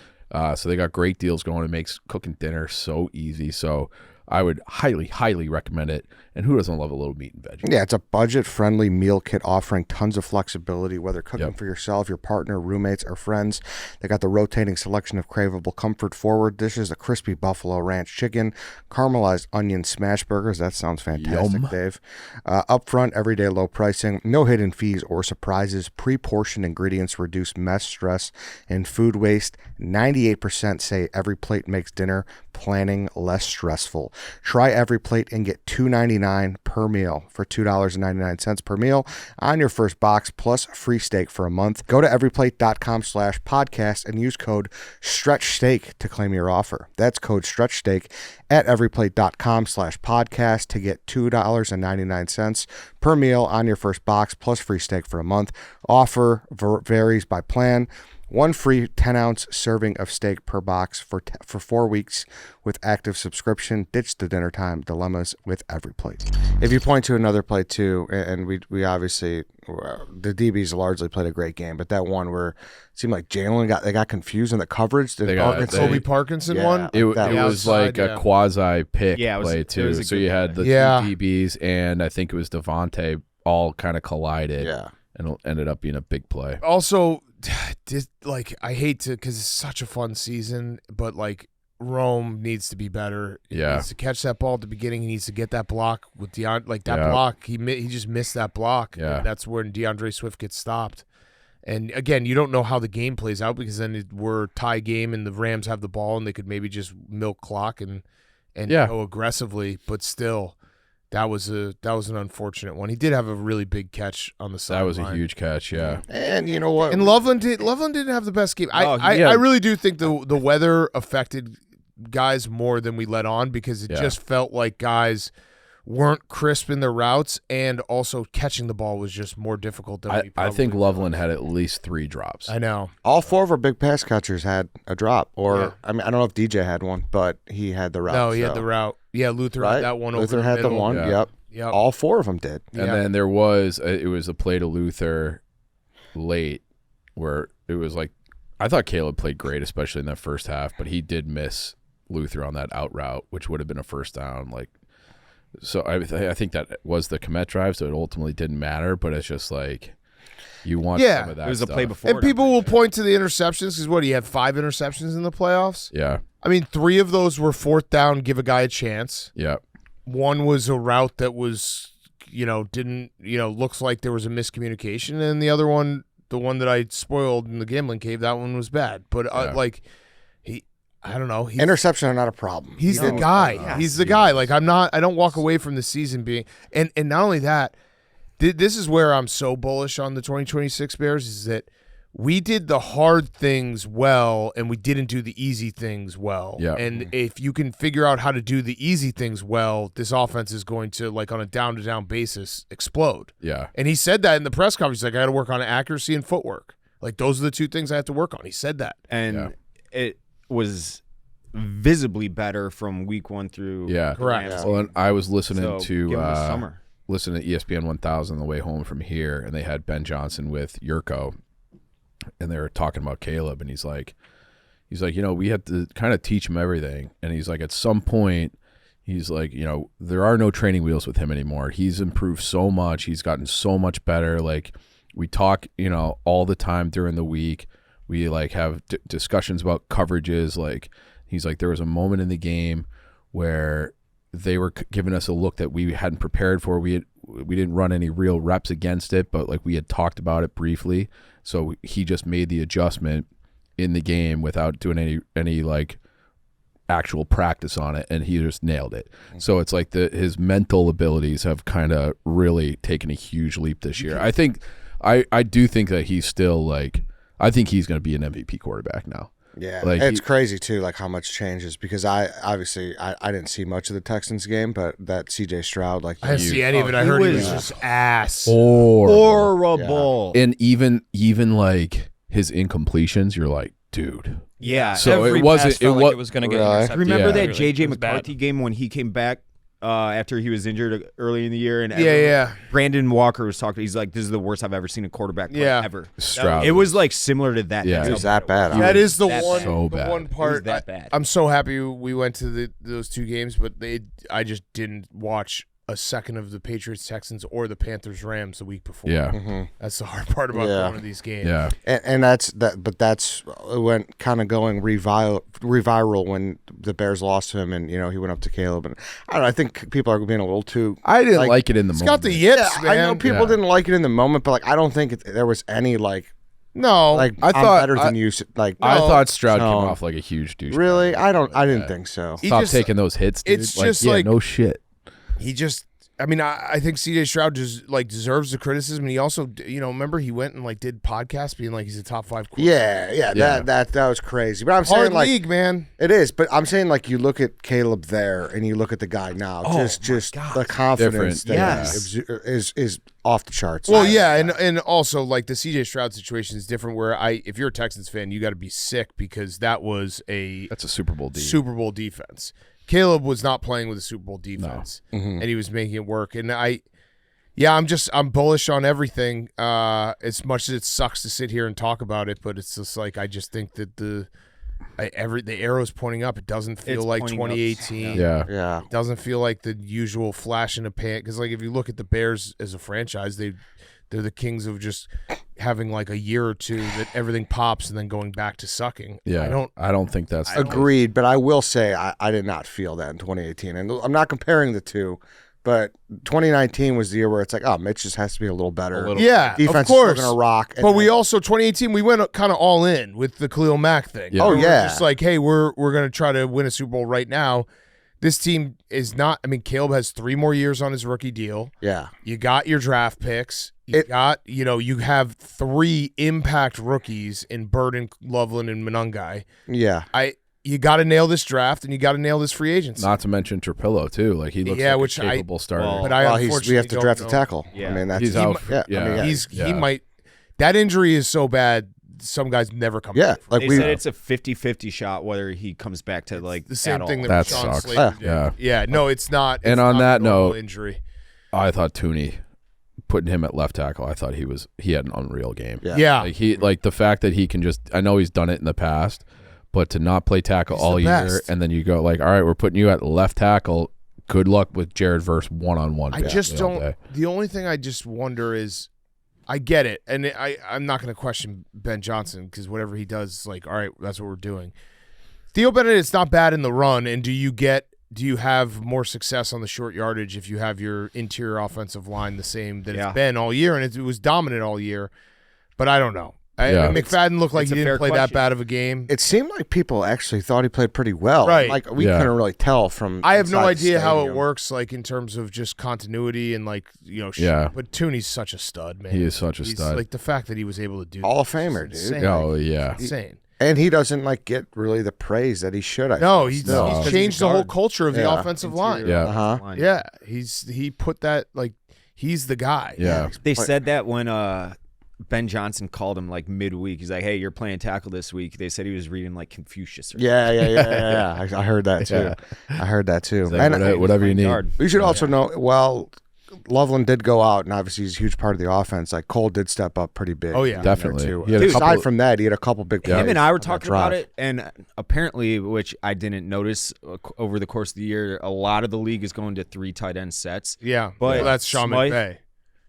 So they got great deals going. It makes cooking dinner so easy. So I would highly, highly recommend it. And who doesn't love a little meat and veggie? Yeah, it's a budget-friendly meal kit offering tons of flexibility, whether cooking Yep. for yourself, your partner, roommates, or friends. They got the rotating selection of craveable comfort forward dishes, a crispy buffalo ranch chicken, caramelized onion smash burgers. That sounds fantastic, Yum. Dave. Upfront, everyday low pricing, no hidden fees or surprises. Pre-portioned ingredients reduce mess, stress, and food waste. 98% say Every Plate makes dinner planning less stressful. Try Every Plate and get $2.99 per meal for $2.99 per meal on your first box plus free steak for a month. Go to everyplate.com/podcast and use code STRETCHSTEAK to claim your offer. That's code STRETCHSTEAK at everyplate.com/podcast to get $2.99 per meal on your first box plus free steak for a month. Offer varies by plan. One free 10-ounce serving of steak per box for 4 weeks with active subscription. Ditch the dinner time dilemmas with Every Plate. If you point to another play too, and we obviously the DBs largely played a great game, but that one where it seemed like Jalen got confused in the coverage. They got- The Kobe Parkinson one. It That was outside, like a quasi pick Yeah, it was- play it too. was a So good you had the play. two DBs and I think it was Devontae all kind of collided. Yeah. And it ended up being a big play. Also, like I hate to because it's such a fun season, but like Rome needs to be better. He Yeah. needs to catch that ball at the beginning. He needs to get that block with that Yeah. block. He just missed that block. Yeah. And that's when DeAndre Swift gets stopped. And again, you don't know how the game plays out because then we're tie game and the Rams have the ball and they could maybe just milk clock and Yeah. go aggressively, but still. That was an unfortunate one. He did have a really big catch on the That sideline. was a huge catch, yeah. And you know what? And Loveland didn't have the best game. I really do think the weather affected guys more than we let on, because it just felt like guys weren't crisp in their routes, and also catching the ball was just more difficult than we probably I think thought. Loveland had at least 3 drops. I know. All 4 of our big pass catchers had a drop, or I mean, I don't know if DJ had one, but he had the route. No, he had the route. Yeah, Luther had that one. Luther over had the the middle. one. Yeah. Yep. All 4 of them did. And then there was it was a play to Luther late where it was like, I thought Caleb played great, especially in that first half, but he did miss Luther on that out route, which would have been a first down. Like, so I think that was the commit drive, so it ultimately didn't matter. But it's just like, you want some of that. It was a stuff. play before. And people will point to the interceptions, because what, he had 5 interceptions in the playoffs? Yeah, I mean, 3 of those were fourth down, give a guy a chance. yeah. One was a route that was, looks like there was a miscommunication, and the other one, the one that I spoiled in the gambling cave, that one was bad. But I don't know. Interception are not a problem. He's the guy. He's the guy. Like, I don't walk away from the season being, and not only that, this is where I'm so bullish on the 2026 Bears, is that we did the hard things well, and we didn't do the easy things well. Yeah. And if you can figure out how to do the easy things well, this offense is going to, like, on a down-to-down basis, explode. Yeah. And he said that in the press conference. He's like, I got to work on accuracy and footwork. Like, those are the 2 things I have to work on. He said that. And it was visibly better from week 1 through Correct. Rams. Well, and I was listening So, to give him the summer. listening to ESPN 1000 on the way home from here, and they had Ben Johnson with Yurko, and they were talking about Caleb, and he's like, we had to kind of teach him everything, and he's like, at some point, he's like, there are no training wheels with him anymore. He's improved so much. He's gotten so much better. Like, we talk, all the time during the week. We like have discussions about coverages. Like, he's like, there was a moment in the game where they were giving us a look that we hadn't prepared for. We didn't run any real reps against it, but like we had talked about it briefly. So he just made the adjustment in the game without doing any like actual practice on it, and he just nailed it. So it's like his mental abilities have kind of really taken a huge leap this year. I think I do think that he's still like, I think he's going to be an MVP quarterback now. Yeah, Like, it's crazy too, like how much changes, because I didn't see much of the Texans game, but that CJ Stroud, like, I didn't see any of it. I heard he was just ass. Horrible. And even like his incompletions, you're like, dude. Yeah. So Every it wasn't. pass felt It like was. it was going to get Really? intercepted. Remember Yeah. that It J.J. was bad. McCarthy game when he came back after he was injured early in the year? And Yeah. Brandon Walker was talking. He's like, this is the worst I've ever seen a quarterback play ever. Stroud. It was like similar to that. Yeah. That's it how was that bad. That is the that one. bad. So the bad. one It was part that bad. I'm so happy we went to those 2 games, but I just didn't watch a second of the Patriots Texans or the Panthers Rams the week before. Yeah. That's the hard part about going to these games. Yeah. And that's that, but that's it went kind of going reviral when the Bears lost to him, and he went up to Caleb, and I don't know, I think people are being a little too. I didn't like it in the It's moment. got the yips, Yeah, man. I know people didn't like it in the moment, but like I don't think there was any like No. like I I'm thought- better than you. Like I thought Stroud No. came off like a huge douche. really, I didn't think so. He Stop just- taking those hits, dude. it's Like, just yeah, like- no shit. he just, I mean, I think CJ Stroud just like deserves the criticism. And he also, remember he went and like did podcasts being like he's a top 5 quarterback. Yeah. That was crazy. But I'm Hard saying like league, man. it is. But I'm saying like you look at Caleb there and you look at the guy now. just the confidence Different. that is off the charts. Well, yeah, and also like the CJ Stroud situation is different. Where if you're a Texans fan, you got to be sick because that was That's a Super Bowl D. Super Bowl defense. Caleb was not playing with a Super Bowl defense, and he was making it work. And I'm bullish on everything. As much as it sucks to sit here and talk about it, but it's just like I just think that the arrow's pointing up. It doesn't feel It's like pointing up. 2018. Yeah. It doesn't feel like the usual flash in the pan. Because like if you look at the Bears as a franchise, they're the kings of just having like a year or two that everything pops and then going back to sucking. Yeah. I don't think that's Agreed, but I will say I did not feel that in 2018. And I'm not comparing the two, but 2019 was the year where it's like, oh, Mitch just has to be a little better. Yeah, Defense of course. is still going to rock. But we also 2018 we went kind of all in with the Khalil Mack thing. Yeah. Oh, Where we're yeah. just like, hey, we're going to try to win a Super Bowl right now. This team is not. I mean, Caleb has 3 more years on his rookie deal. Yeah. You got your draft picks. You have 3 impact rookies in Burden, Loveland, and Monungai. Yeah. You got to nail this draft, and you got to nail this free agency. Not to mention Trapillo too. Like he looks like a capable starter. well, But I Well, unfortunately we have to don't draft know. a tackle. Yeah. I mean, that's He's out. Yeah. Yeah. I mean, He might. That injury is so bad. Some guys never come Yeah, back from like it. They we- said it's a 50-50 shot whether he comes back to like the same at thing all. that That Sean sucks. Slater did. Yeah. Yeah, no, it's not. And it's on not that a normal note- injury. I thought Tooney, putting him at left tackle, I thought he had an unreal game. Yeah. Yeah, Like the fact that he can just. I know he's done it in the past, but to not play tackle He's all the year best. and then you go like, all right, we're putting you at left tackle. Good luck with Jared Verse one-on-one. I just don't. The only thing I just wonder is, I get it, and I'm not going to question Ben Johnson because whatever he does, like, all right, that's what we're doing. Theo Benedict's not bad in the run, and do you have more success on the short yardage if you have your interior offensive line the same that Yeah. it's been all year, and it was dominant all year? But I don't know. Yeah. McFadden looked like it's he a didn't fair play that question. bad of a game. It seemed like people actually thought he played pretty well. Right. Like we Yeah. couldn't really tell from. I have no inside the idea how it stadium. works, like in terms of just continuity and like Yeah. But Tooney's such a stud, man. He is such a He's, stud. Like the fact that he was able to do Hall of that is Famer, dude. insane. Oh yeah. Insane. And he doesn't like get really the praise that he should. No, he's No. changed the whole guard. culture of the Yeah. offensive line. Yeah. Uh-huh. Yeah, he put that like he's the guy. Yeah. They said that when Ben Johnson called him like midweek. He's like, "Hey, you're playing tackle this week." They said he was reading like Confucius. Or Yeah. I heard that too. Yeah. I heard that too. He's like, And whatever, whatever you need. guard. we should also know. Well, Loveland did go out, and obviously he's a huge part of the offense. Like Cole did step up pretty big. Oh, yeah. in there, Definitely. too. He had a Aside couple- from that, he had a couple big plays. Him and I were on that talking drive. about it, and apparently, which I didn't notice over the course of the year, a lot of the league is going to 3 tight end sets. Yeah. But Well, that's Sean Smythe- McVay.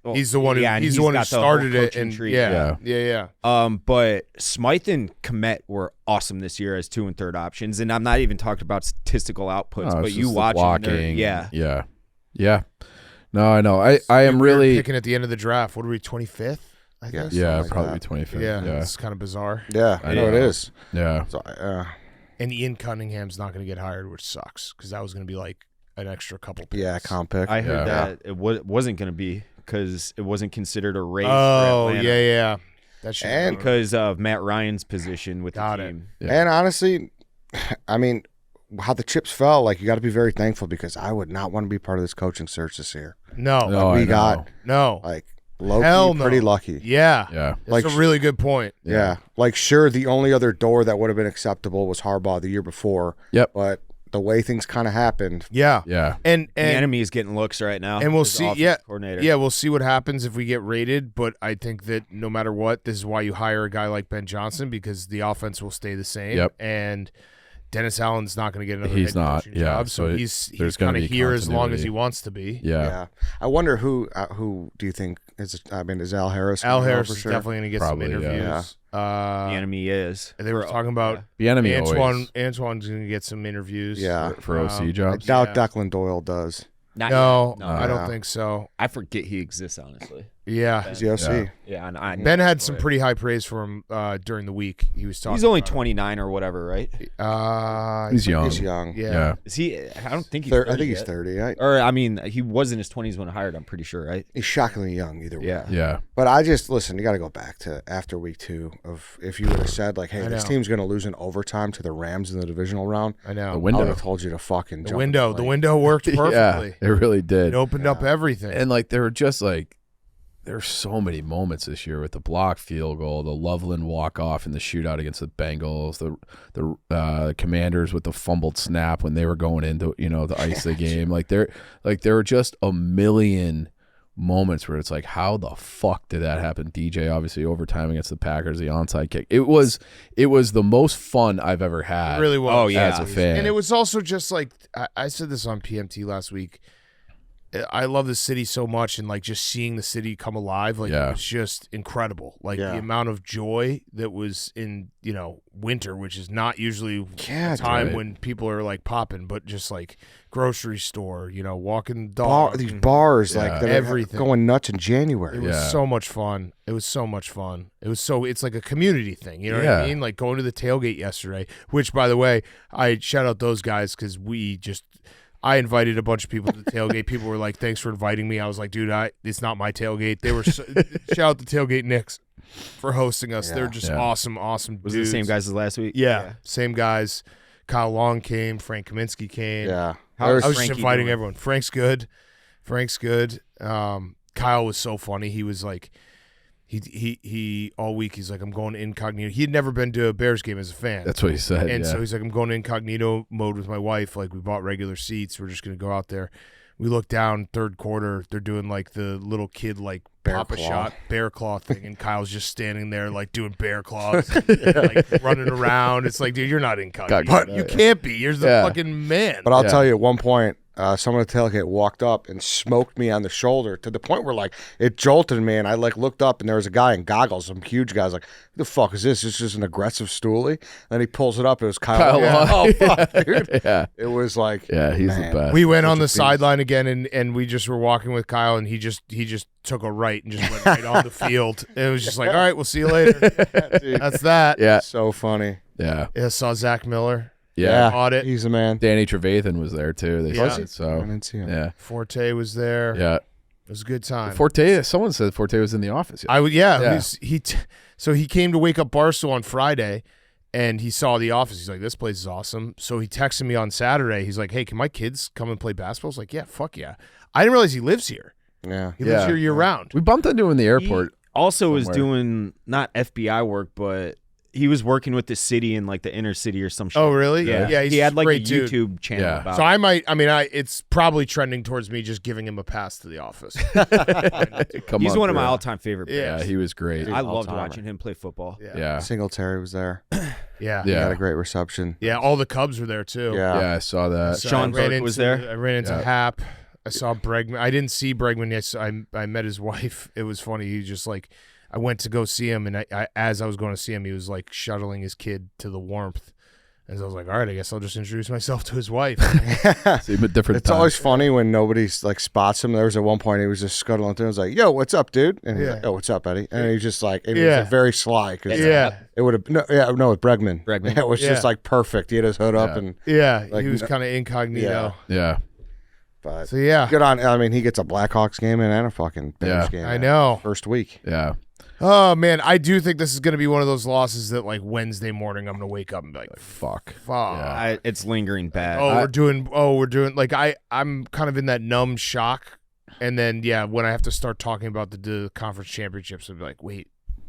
Well, He's the one who and he's the one who got the whole started it coaching and tree. yeah. But Smythe and Komet were awesome this year as 2 and 3rd options, and I'm not even talking about statistical outputs, No, but it's you just the watch blocking. yeah. Yeah. No, I know. I am We were really. picking at the end of the draft. What are we, 25th? I Yeah. guess. Yeah, like probably that. 25th. Yeah, Yeah. it's kind of bizarre. Yeah, I know it is. Yeah. So, And Ian Cunningham's not going to get hired, which sucks because that was going to be like an extra couple picks. yeah, comp pick. I heard Yeah. that it wasn't going to be because it wasn't considered a raise. Oh, for Atlanta yeah. That should And- because of Matt Ryan's position with Got the it. team. Yeah. And honestly, I mean, how the chips fell, like you got to be very thankful because I would not want to be part of this coaching search this year. No. No, I we know. got No. like low Hell key, no. pretty lucky. Yeah. Yeah. That's Like- a really good point. Yeah. Like sure, the only other door that would have been acceptable was Harbaugh the year before. Yep. But the way things kind of happened, Yeah. Yeah. And The enemy is getting looks right now. and we'll as see- offensive yeah. coordinator. Yeah, we'll see what happens if we get rated, but I think that no matter what, this is why you hire a guy like Ben Johnson because the offense will stay the same. Yep. And Dennis Allen's not going to get another He's head not, coaching yeah, job, so so he's there's gonna kind of be here as long as continuity. he wants to be. Yeah. I wonder who do you think is? I mean, is Al Harris? Al gonna go Harris for is sure? definitely going to get Probably, some yeah. interviews. the enemy is. They were talking about The enemy Antoine's always going to get some interviews. Yeah. for OC I jobs. doubt Yeah. Declan Doyle does. Not No, yet. I don't Yeah. think so. I forget he exists, honestly. Yeah. He's the OC. Yeah, and I Ben had some pretty high praise for him during the week. He was talking. He's only about 29 or whatever, right? it. He's young. He's young. Yeah. Yeah. Is he? I don't think he's. I 30 think he's yet. 30. Or I mean, he was in his 20s when hired. I'm pretty sure, right? He's shockingly young either way. Yeah. Yeah. But I just listen. You got to go back to after week 2 of if you would have said like, "Hey, I this know. team's going to lose in overtime to the Rams in the divisional round." I know. The I would window. have told you to fucking The jump window. in The lane. window worked Yeah. perfectly. It really did. It opened up everything. And like there were just like there's so many moments this year with the block field goal, the Loveland walk off in the shootout against the Bengals, the Commanders with the fumbled snap when they were going into the ice the game. Like there were just a million moments where it's like, how the fuck did that happen? DJ obviously overtime against the Packers, the onside kick. It was the most fun I've ever had. It really was. Oh, yeah. as a fan. And it was also just like I said this on PMT last week. I love the city so much, and like just seeing the city come alive, like Yeah. it was just incredible. Like Yeah. the amount of joy that was in winter, which is not usually Yeah, a time right. when people are like popping, but just like grocery store, walking the dog. These bars Yeah. like that Everything. are going nuts in January. It was Yeah. so much fun. It's like a community thing. You know what Yeah. I mean? Like going to the tailgate yesterday, which by the way, I shout out those guys because we just I invited a bunch of people to the tailgate. People were like, "Thanks for inviting me." I was like, "Dude, it's not my tailgate." They were shout out to Tailgate Knicks for hosting us. Yeah. They're just awesome Was dudes. it the same guys as last week? Yeah, same guys. Kyle Long came. Frank Kaminsky came. Yeah. How I was was just Frankie inviting doing? everyone. Frank's good. Kyle was so funny. He was like, he all week he's like, I'm going incognito. He had never been to a Bears game as a fan. That's what he said. And yeah. so he's like, I'm going incognito mode with my wife. Like, we bought regular seats. We're just going to go out there. We look down, third quarter. They're doing like the little kid, like, Bear Papa claw. Shot bear claw thing. And Kyle's just standing there, like, doing bear claws, like, running around. It's like, dude, you're not incognito. But- You can't be. You're the fucking man. But I'll Yeah. tell you, at one point, someone at the tailgate walked up and smoked me on the shoulder to the point where, like, it jolted me. And I, like, looked up and there was a guy in goggles, some huge guy. I was like, who the fuck is this? This is just an aggressive stoolie. Then he pulls it up. It was Kyle. Kyle Long. Long. Oh, fuck, dude. Yeah. It was like, Yeah, he's man. the best. We went on Such a the beast. sideline again, and we just were walking with Kyle, and he just took a right and just went right on the field. And it was just like, all right, we'll see you later. That's that. Yeah. so funny. Yeah. I saw Zach Miller. Yeah. Audit. He's a man. Danny Trevathan was there too. They Yeah. said I so. didn't see him. Yeah. Forte was there. Yeah. It was a good time. Forte. Someone said Forte was in the office. I would, yeah. Yeah. So he came to Wake Up Barstool on Friday, and he saw the office. He's like, this place is awesome. So he texted me on Saturday. He's like, hey, can my kids come and play basketball? I was like, yeah, fuck yeah. I didn't realize he lives here. Yeah. He lives Yeah. here year round. We bumped into him in the airport. He also was somewhere. doing not FBI work, but he was working with the city in like the inner city or some shit. Oh, really? Yeah. Yeah, he's he had like a great dude. YouTube channel Yeah. about So it's probably trending towards me just giving him a pass to the office. Come He's on one of my through. all-time favorite players. Yeah. Yeah, he was great. I loved all-timer. watching him play football. Yeah. Singletary was there. Yeah. He Yeah. had a great reception. Yeah, all the Cubs were there too. Yeah. Yeah, I saw that. So Sean I ran Burke was into- there? I ran into Yeah. Hap. I saw Bregman. I didn't see Bregman yet. I met his wife. It was funny. He just like, I went to go see him, and as I was going to see him, he was like shuttling his kid to the warmth. And so I was like, all right, I guess I'll just introduce myself to his wife. See him at different It's times. always funny when nobody's like spots him. There was at one point he was just scuttling through. I was like, "Yo, what's up, dude?" And he's Yeah. like, "Oh, what's up, Eddie?" And he was just like, it was Yeah. like very sly because Yeah. it would have no, with Bregman. Bregman. It was just Yeah. like perfect. He had his hood up Yeah. and Yeah, Like, he was kind of incognito. Yeah. but So yeah, good on. I mean, he gets a Blackhawks game in and a fucking Bears Yeah. game. I know. First week. Yeah. Oh man, I do think this is going to be one of those losses that like Wednesday morning I'm going to wake up and be like, Fuck. fuck. Yeah. It's lingering bad. We're doing like I'm kind of in that numb shock, and then when I have to start talking about the conference championships, I'll be like, wait,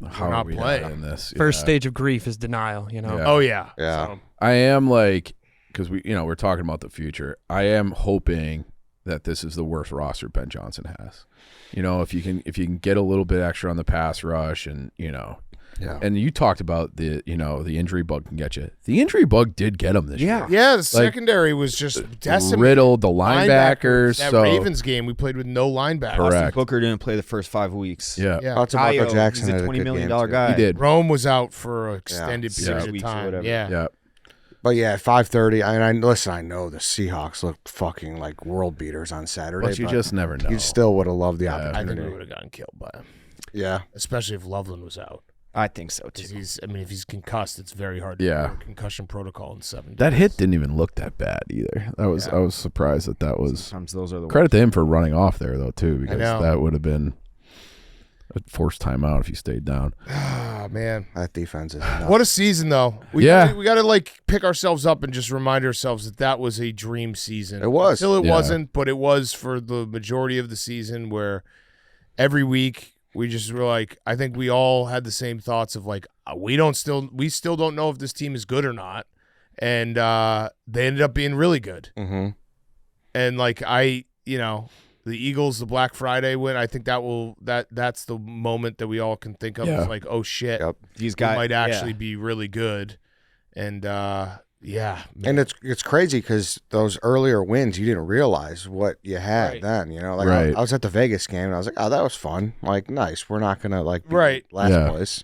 How not are we playing. not in this? First Yeah. stage of grief is denial, you know? Yeah. oh yeah, Yeah. So, I am like, because we're talking about the future. I am hoping that this is the worst roster Ben Johnson has. You know, if you can get a little bit extra on the pass rush, and Yeah. and you talked about the injury bug can get you. The injury bug did get him this year. yeah, the secondary was just decimated. Riddled the linebackers. That So Ravens game, we played with no linebackers. Correct. Austin Booker didn't play the first 5 weeks. yeah, Yeah, Thoughts about Michael Ayo, Jackson he's had a a $20 good million game, too. guy. he did. Rome was out for an extended Six period of weeks or time. whatever. Yeah. Yeah. But yeah, at 5:30. I know the Seahawks looked fucking like world beaters on Saturday. But you just never know. you still would have loved the Yeah. I think opportunity. we would have gotten killed by him, Yeah. especially if Loveland was out. I think so 'Cause too. if he's concussed, it's very hard to Yeah. do a concussion protocol in 7 That days. hit didn't even look that bad either. I was surprised that was Sometimes those are the credit to him for running off there though too, because know. that would have been a forced timeout if you stayed down. Ah, man. That defense is nuts. What a season, though. We Yeah. got to like pick ourselves up and just remind ourselves that was a dream season. It was. Until it Yeah. wasn't, but it was for the majority of the season, where every week we just were like, I think we all had the same thoughts of like, we still don't know if this team is good or not. And they ended up being really good. Mm-hmm. And like the Eagles, the Black Friday win, I think that's the moment that we all can think of. Yeah. It's like, oh shit, Yep. These we guys might actually be really good. And And it's crazy because those earlier wins, you didn't realize what you had Right. then. You know, like Right. I was at the Vegas game and I was like, oh, that was fun. Like, nice. We're not gonna like be Right. last Yeah. place.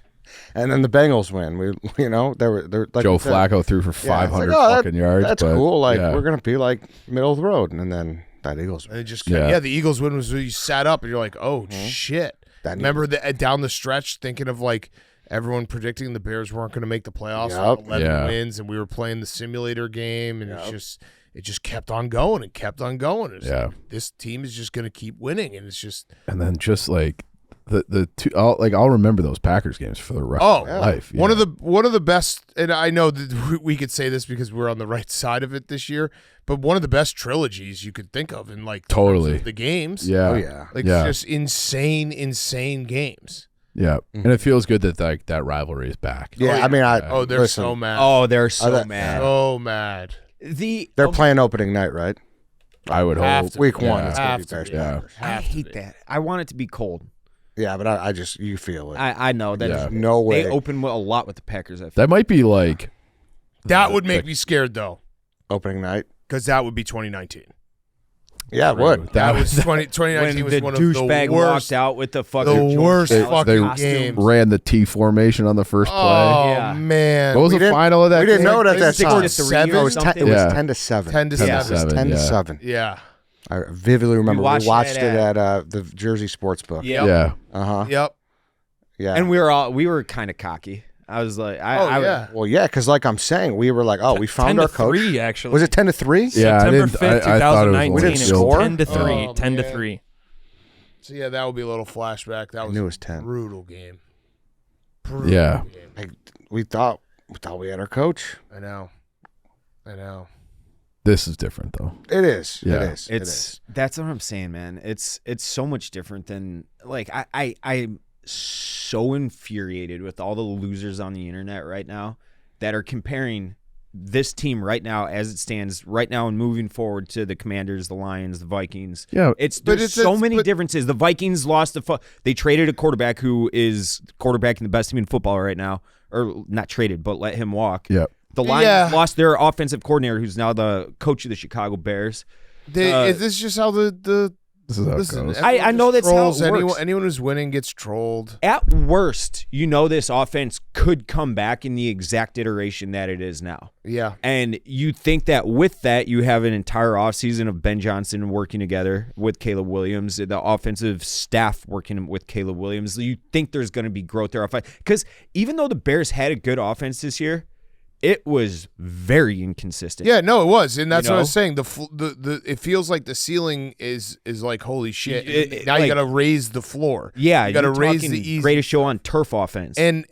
And then the Bengals win. They're like Joe we said, Flacco threw for yeah, it's 500 like, oh, fucking yards. That's but, cool. Like yeah. we're gonna be like middle of the road, and then that Eagles win. And it just Yeah. the Eagles win was where you sat up and you're like, oh shit. That- Remember down the stretch thinking of like everyone predicting the Bears weren't going to make the playoffs. Yep. 11 Yeah. wins, and we were playing the simulator game, and it just kept on going and kept on going. It's Yeah. like, this team is just going to keep winning, and it's just And then just like the two, I'll remember those Packers games for the rest of my life. one of the best. And I know that we could say this because we're on the right side of it this year, but one of the best trilogies you could think of in like Totally. terms of the games. Yeah. Oh yeah. Like Yeah. just insane games. Yeah. Mhm. And it feels good that like that rivalry is back. Yeah, yeah. I mean, Oh, they're listen, so mad. Oh, they're so that- mad. So mad. They're playing opening night, right? I would Have hope. to. Week Yeah. one. It's gonna Have be to Bears be. Yeah. Packers. I Have to hate be. that. I want it to be cold. Yeah, but I just you feel it. I know that. Yeah. No way. They open a lot with the Packers. I feel. That might be like That would make me scared though, Opening night. because that would be 2019. Yeah, it would. That was 2019 When was the one of the douchebag worst. walked out with the fucking The George worst Dallas fucking costume. game. ran the T formation on the first play. Oh Yeah. man, What was We the didn't- final of that we didn't game? know it at that 6 time. to 3 7? or It was something. 10 to 7. 10 to 10 7. 7. 10 to Yeah. 7. Yeah. I vividly remember we watched watched it it at the Jersey Sportsbook. Yep. Yeah. Uh-huh. Yep. Yeah. And we were kind of cocky. I was like, Yeah. well, yeah, because like I'm saying, we were like, oh, we found 10 our to coach. 3, actually. Was it 10 to 3? Yeah, I September didn't- 5th, I thought it was 2019. We didn't It was score? 10 to 3. Oh, 10 to man. 3. So yeah, that would be a little flashback. That was knew it was 10. brutal game. Brutal Yeah. game. Like, we thought we had our coach. I know. This is different though. It is. Yeah. It is. It is. It's that's what I'm saying, man. It's so much different than like I'm so infuriated with all the losers on the internet right now that are comparing this team right now as it stands right now and moving forward to the Commanders, the Lions, the Vikings. Yeah. There's so many differences. The Vikings lost they traded a quarterback who is quarterbacking the best team in football right now, or not traded, but let him walk. Yeah. The Lions lost their offensive coordinator, who's now the coach of the Chicago Bears. Is this just how the This is how listen? it goes. everyone I know just that's how it trolls. works. Anyone who's winning gets trolled. At worst, this offense could come back in the exact iteration that it is now. Yeah. And you think that with that, you have an entire offseason of Ben Johnson working together with Caleb Williams, the offensive staff working with Caleb Williams. You think there's going to be growth there. Because even though the Bears had a good offense this year, it was very inconsistent. Yeah, no, it was, and that's You what I know? was saying. The it feels like the ceiling is like holy shit. Now like- you got to raise the floor. Yeah, you got to you're raise talking the easy. greatest show on turf offense. And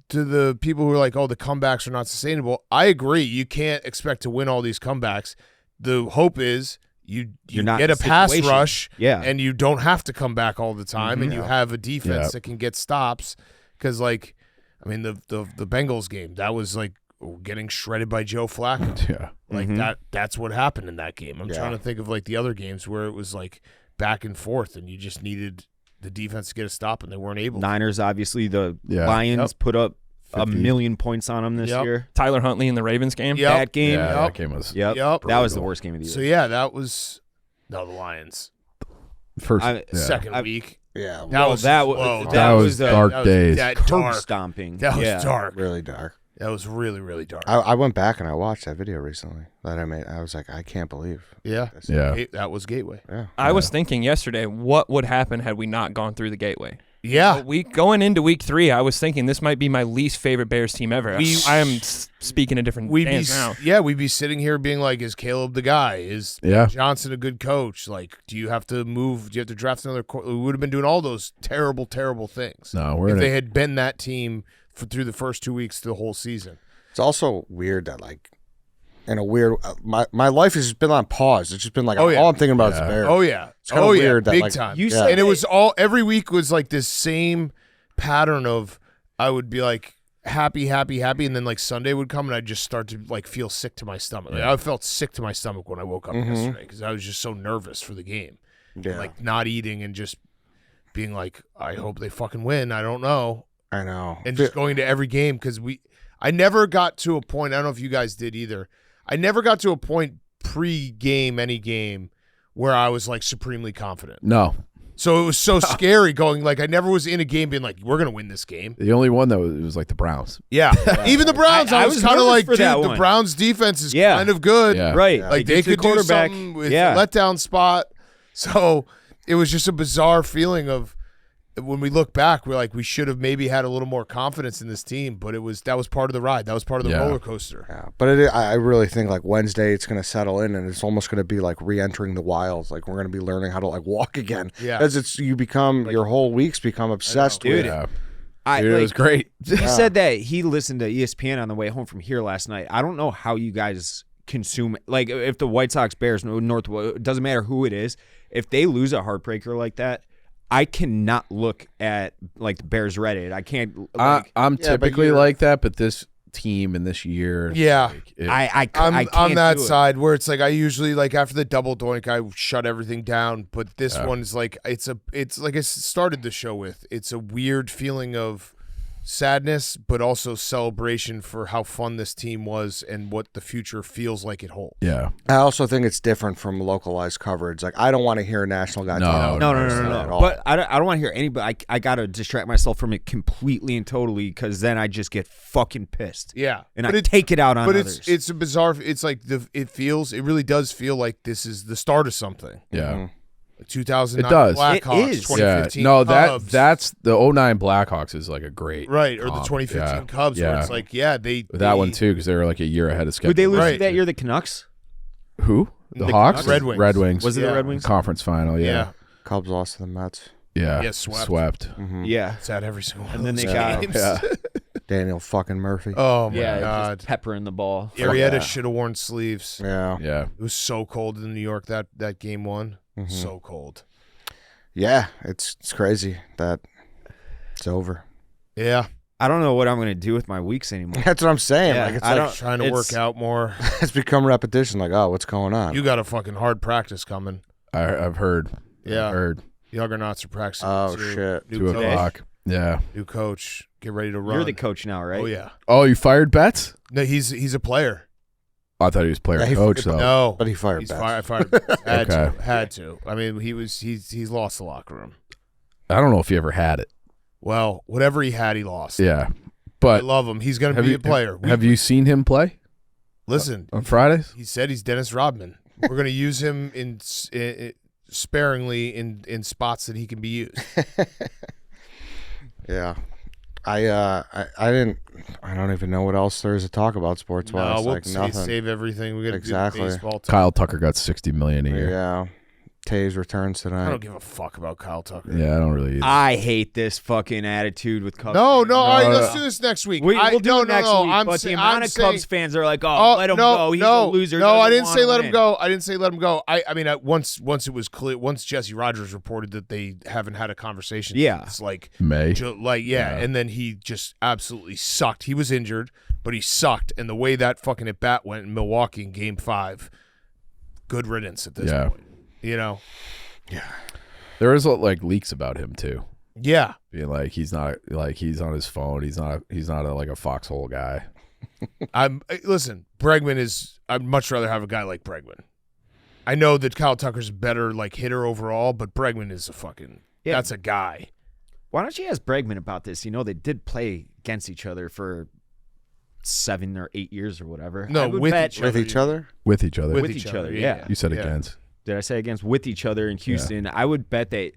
to the people who are like, oh, the comebacks are not sustainable. I agree. You can't expect to win all these comebacks. The hope is you You're not get in a a pass situation. rush, Yeah. and you don't have to come back all the time, and you have a defense Yeah. that can get stops. Because like, I mean, the Bengals game, that was like getting shredded by Joe Flacco. Yeah. Like that's what happened in that game. I'm trying to think of like the other games where it was like back and forth, and you just needed the defense to get a stop, and they weren't able. Niners, obviously, the Yeah. Lions put up 50. 1,000,000 points on them this Yep. year. Tyler Huntley in the Ravens game. Yep. That game. Yeah, Yep. that game was Yep. Yep. That was the Brutal. worst game of the year. So yeah, that was the Lions first. I- second week. Yeah. That was that whoa, was dark that was days. That curb dark. stomping. That was yeah. dark. Really dark. That was really really dark. I went back and I watched that video recently that I made. I was like, I can't believe. Yeah. this. Yeah. That was Gateway. Yeah. I was thinking yesterday, what would happen had we not gone through the gateway? Yeah. Going into week 3, I was thinking this might be my least favorite Bears team ever. I am speaking a different stance now. We'd be sitting here being like, is Caleb the guy? Is Yeah. Johnson a good coach? Like, do you have to move? Do you have to draft another? We would have been doing all those terrible, terrible things. No, we're if in they a, had been that team through the first 2 weeks to the whole season. It's also weird that like, in a weird, my life has just been on pause. It's just been like, Oh, yeah. all I'm thinking about is Yeah. the Bears. Oh yeah, It's kinda weird that, big like, time. You Yeah. said And it was all every week was like this same pattern of I would be like happy, and then like Sunday would come and I'd just start to like feel sick to my stomach. Like, I felt sick to my stomach when I woke up yesterday because I was just so nervous for the game. Yeah. Like not eating and just being like, I hope they fucking win. I don't know. I know. And just going to every game because I never got to a point. I don't know if you guys did either. I never got to a point pre-game, any game, where I was like supremely confident. no. So it was so scary going, like I never was in a game being like, we're going to win this game. The only one that was like the Browns. Yeah. Even the Browns, I I was was kind of nervous like, for dude, that the one. Browns defense is Yeah. kind of good. Yeah. Right. Like they get to could the do quarterback. something with Yeah. a letdown spot. So it was just a bizarre feeling of when we look back, we're like, we should have maybe had a little more confidence in this team, but that was part of the ride. That was part of the roller coaster. Yeah, but I really think like Wednesday it's going to settle in, and it's almost going to be like re-entering the wilds. Like we're going to be learning how to like walk again. Yeah, because you become your whole week's become obsessed with it. Dude, it was great. He said that he listened to ESPN on the way home from here last night. I don't know how you guys consume like if the White Sox, Bears, North, it doesn't matter who it is. If they lose a heartbreaker like that, I cannot look at like the Bears Reddit. I can't. Like, I'm typically like that, but this team and this year, I'm on that side where it's like I usually like after the double doink, I shut everything down. But this one's like it's like I started the show with. It's a weird feeling of sadness, but also celebration for how fun this team was and what the future feels like it holds. Yeah. I also think it's different from localized coverage. Like I don't want to hear a national guy talk No. at all. But I don't want to hear anybody. I got to distract myself from it completely and totally because then I just get fucking pissed. Yeah. And I take it out on others. But it's a bizarre. It's like it really does feel like this is the start of something. Yeah. Mm-hmm. 2009 It does. Blackhawks, It is. 2015 No, Cubs. that's the 09 Blackhawks is like a great right, or the comp. 2015 Cubs, where it's like, that one too because they were like a year ahead of schedule. Who'd they lose to Right. that year? The Canucks? Who? The The Hawks? Red Wings. Red Wings. Was it the Red Wings? Conference final? yeah, Cubs lost to the Mets. Yeah. Yeah, swept. Swept. Mm-hmm. Yeah. it's at every single one. And then of they those got- games. Yeah. Daniel fucking Murphy. Oh my Yeah, god, just peppering the ball. Arrieta should have worn sleeves. Yeah. Yeah. It was so cold in New York that game one. Mhm. So cold. Yeah, it's crazy that it's over. Yeah, I don't know what I'm going to do with my weeks anymore. That's what I'm saying. Yeah, like it's I like don't- trying to work out more. it's become repetition. Like, oh, what's going on? You got a fucking hard practice coming. I've heard. Yeah. I've heard. The Juggernauts are practicing. Oh, too. shit. New 2 coach. o'clock. Yeah. New coach. Get ready to run. You're the coach now, right? Oh yeah. Oh, you fired Betts? No, he's a player. I thought he was player Yeah, he- coach though. No, But he fired he's Betts. fired. Had Okay. to. Had to. I mean, he's lost the locker room. I don't know if he ever had it. Well, whatever he had, he lost. Yeah. I But love him. He's going to have be you- a player. have you seen him play Listen? on Fridays? He said he's Dennis Rodman. We're going to use him in sparingly in spots that he can be used. Yeah. I don't even know what else there is to talk about sports wise. No, we'll like nothing. save everything. We got to Exactly. do the baseball. Kyle Tucker got $60 million a year. Yeah. Taves returns I tonight. don't give a fuck about Kyle Tucker. Yeah, I don't really either. I hate this fucking attitude with Cubs. No, fans. all right, let's do this next week. We'll do it next week. I'm But say- the amount I'm of saying- Cubs fans are like, let him go. He's a loser. No, I doesn't didn't say wanna let him win. go. I didn't say let him go. I mean, once it was clear, once Jesse Rogers reported that they haven't had a conversation. Yeah. It's like May. yeah, and then he just absolutely sucked. He was injured, but he sucked. And the way that fucking at bat went in Milwaukee in Game 5, good riddance at this point. You know. There was like leaks about him too, Yeah. being like he's not like he's on his phone. He's not like a foxhole guy. Listen, Bregman is. I'd much rather have a guy like Bregman. I know that Kyle Tucker's a better like hitter overall, but Bregman is a fucking. Yeah. That's a guy. Why don't you ask Bregman about this? You know, they did play against each other for 7 or 8 years or whatever. No, I would with bet- each With each other? With each other. With each other, yeah. You said Yeah. against. Did I say against with each other in Houston? I would bet that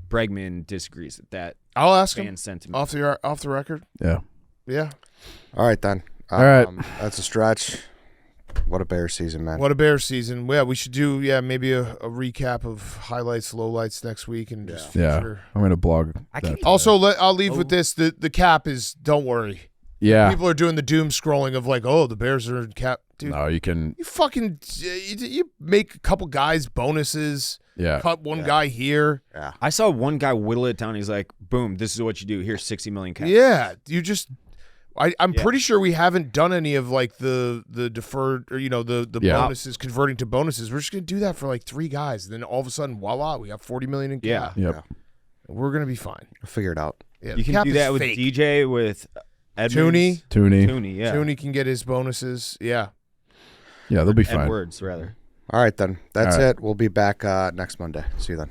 Bregman disagrees with that I'll ask him fan sentiment. off the record. Yeah. Yeah. All right, then. All right. That's a stretch. What a Bears season, man. What a Bears season. Yeah, we should do maybe a recap of highlights, lowlights next week, and just Yeah. future. I'm gonna blog. I that. can't- Also, I'll leave with this: the cap is. Don't worry. Yeah. People are doing the doom scrolling of like, oh, the Bears are in cap. Dude, No, you can. you fucking you make a couple guys bonuses. Yeah. Cut one guy here. I saw one guy whittle it down. He's like, boom, this is what you do. Here's 60 million cash. Yeah, you just. I'm pretty sure we haven't done any of like the deferred or the Yeah. bonuses converting to bonuses. We're just gonna do that for like 3 guys, and then all of a sudden, voila, we have 40 million in cap. Yeah. Yep. We're gonna be fine. We'll figure it out. Yeah, You the can cap do is that with fake. DJ, with Edmonds. Tooney. Tooney. Yeah. Tooney can get his bonuses. Yeah. Yeah, they'll be fine. Edwards, rather. All right, then. That's All right. it. We'll be back next Monday. See you then.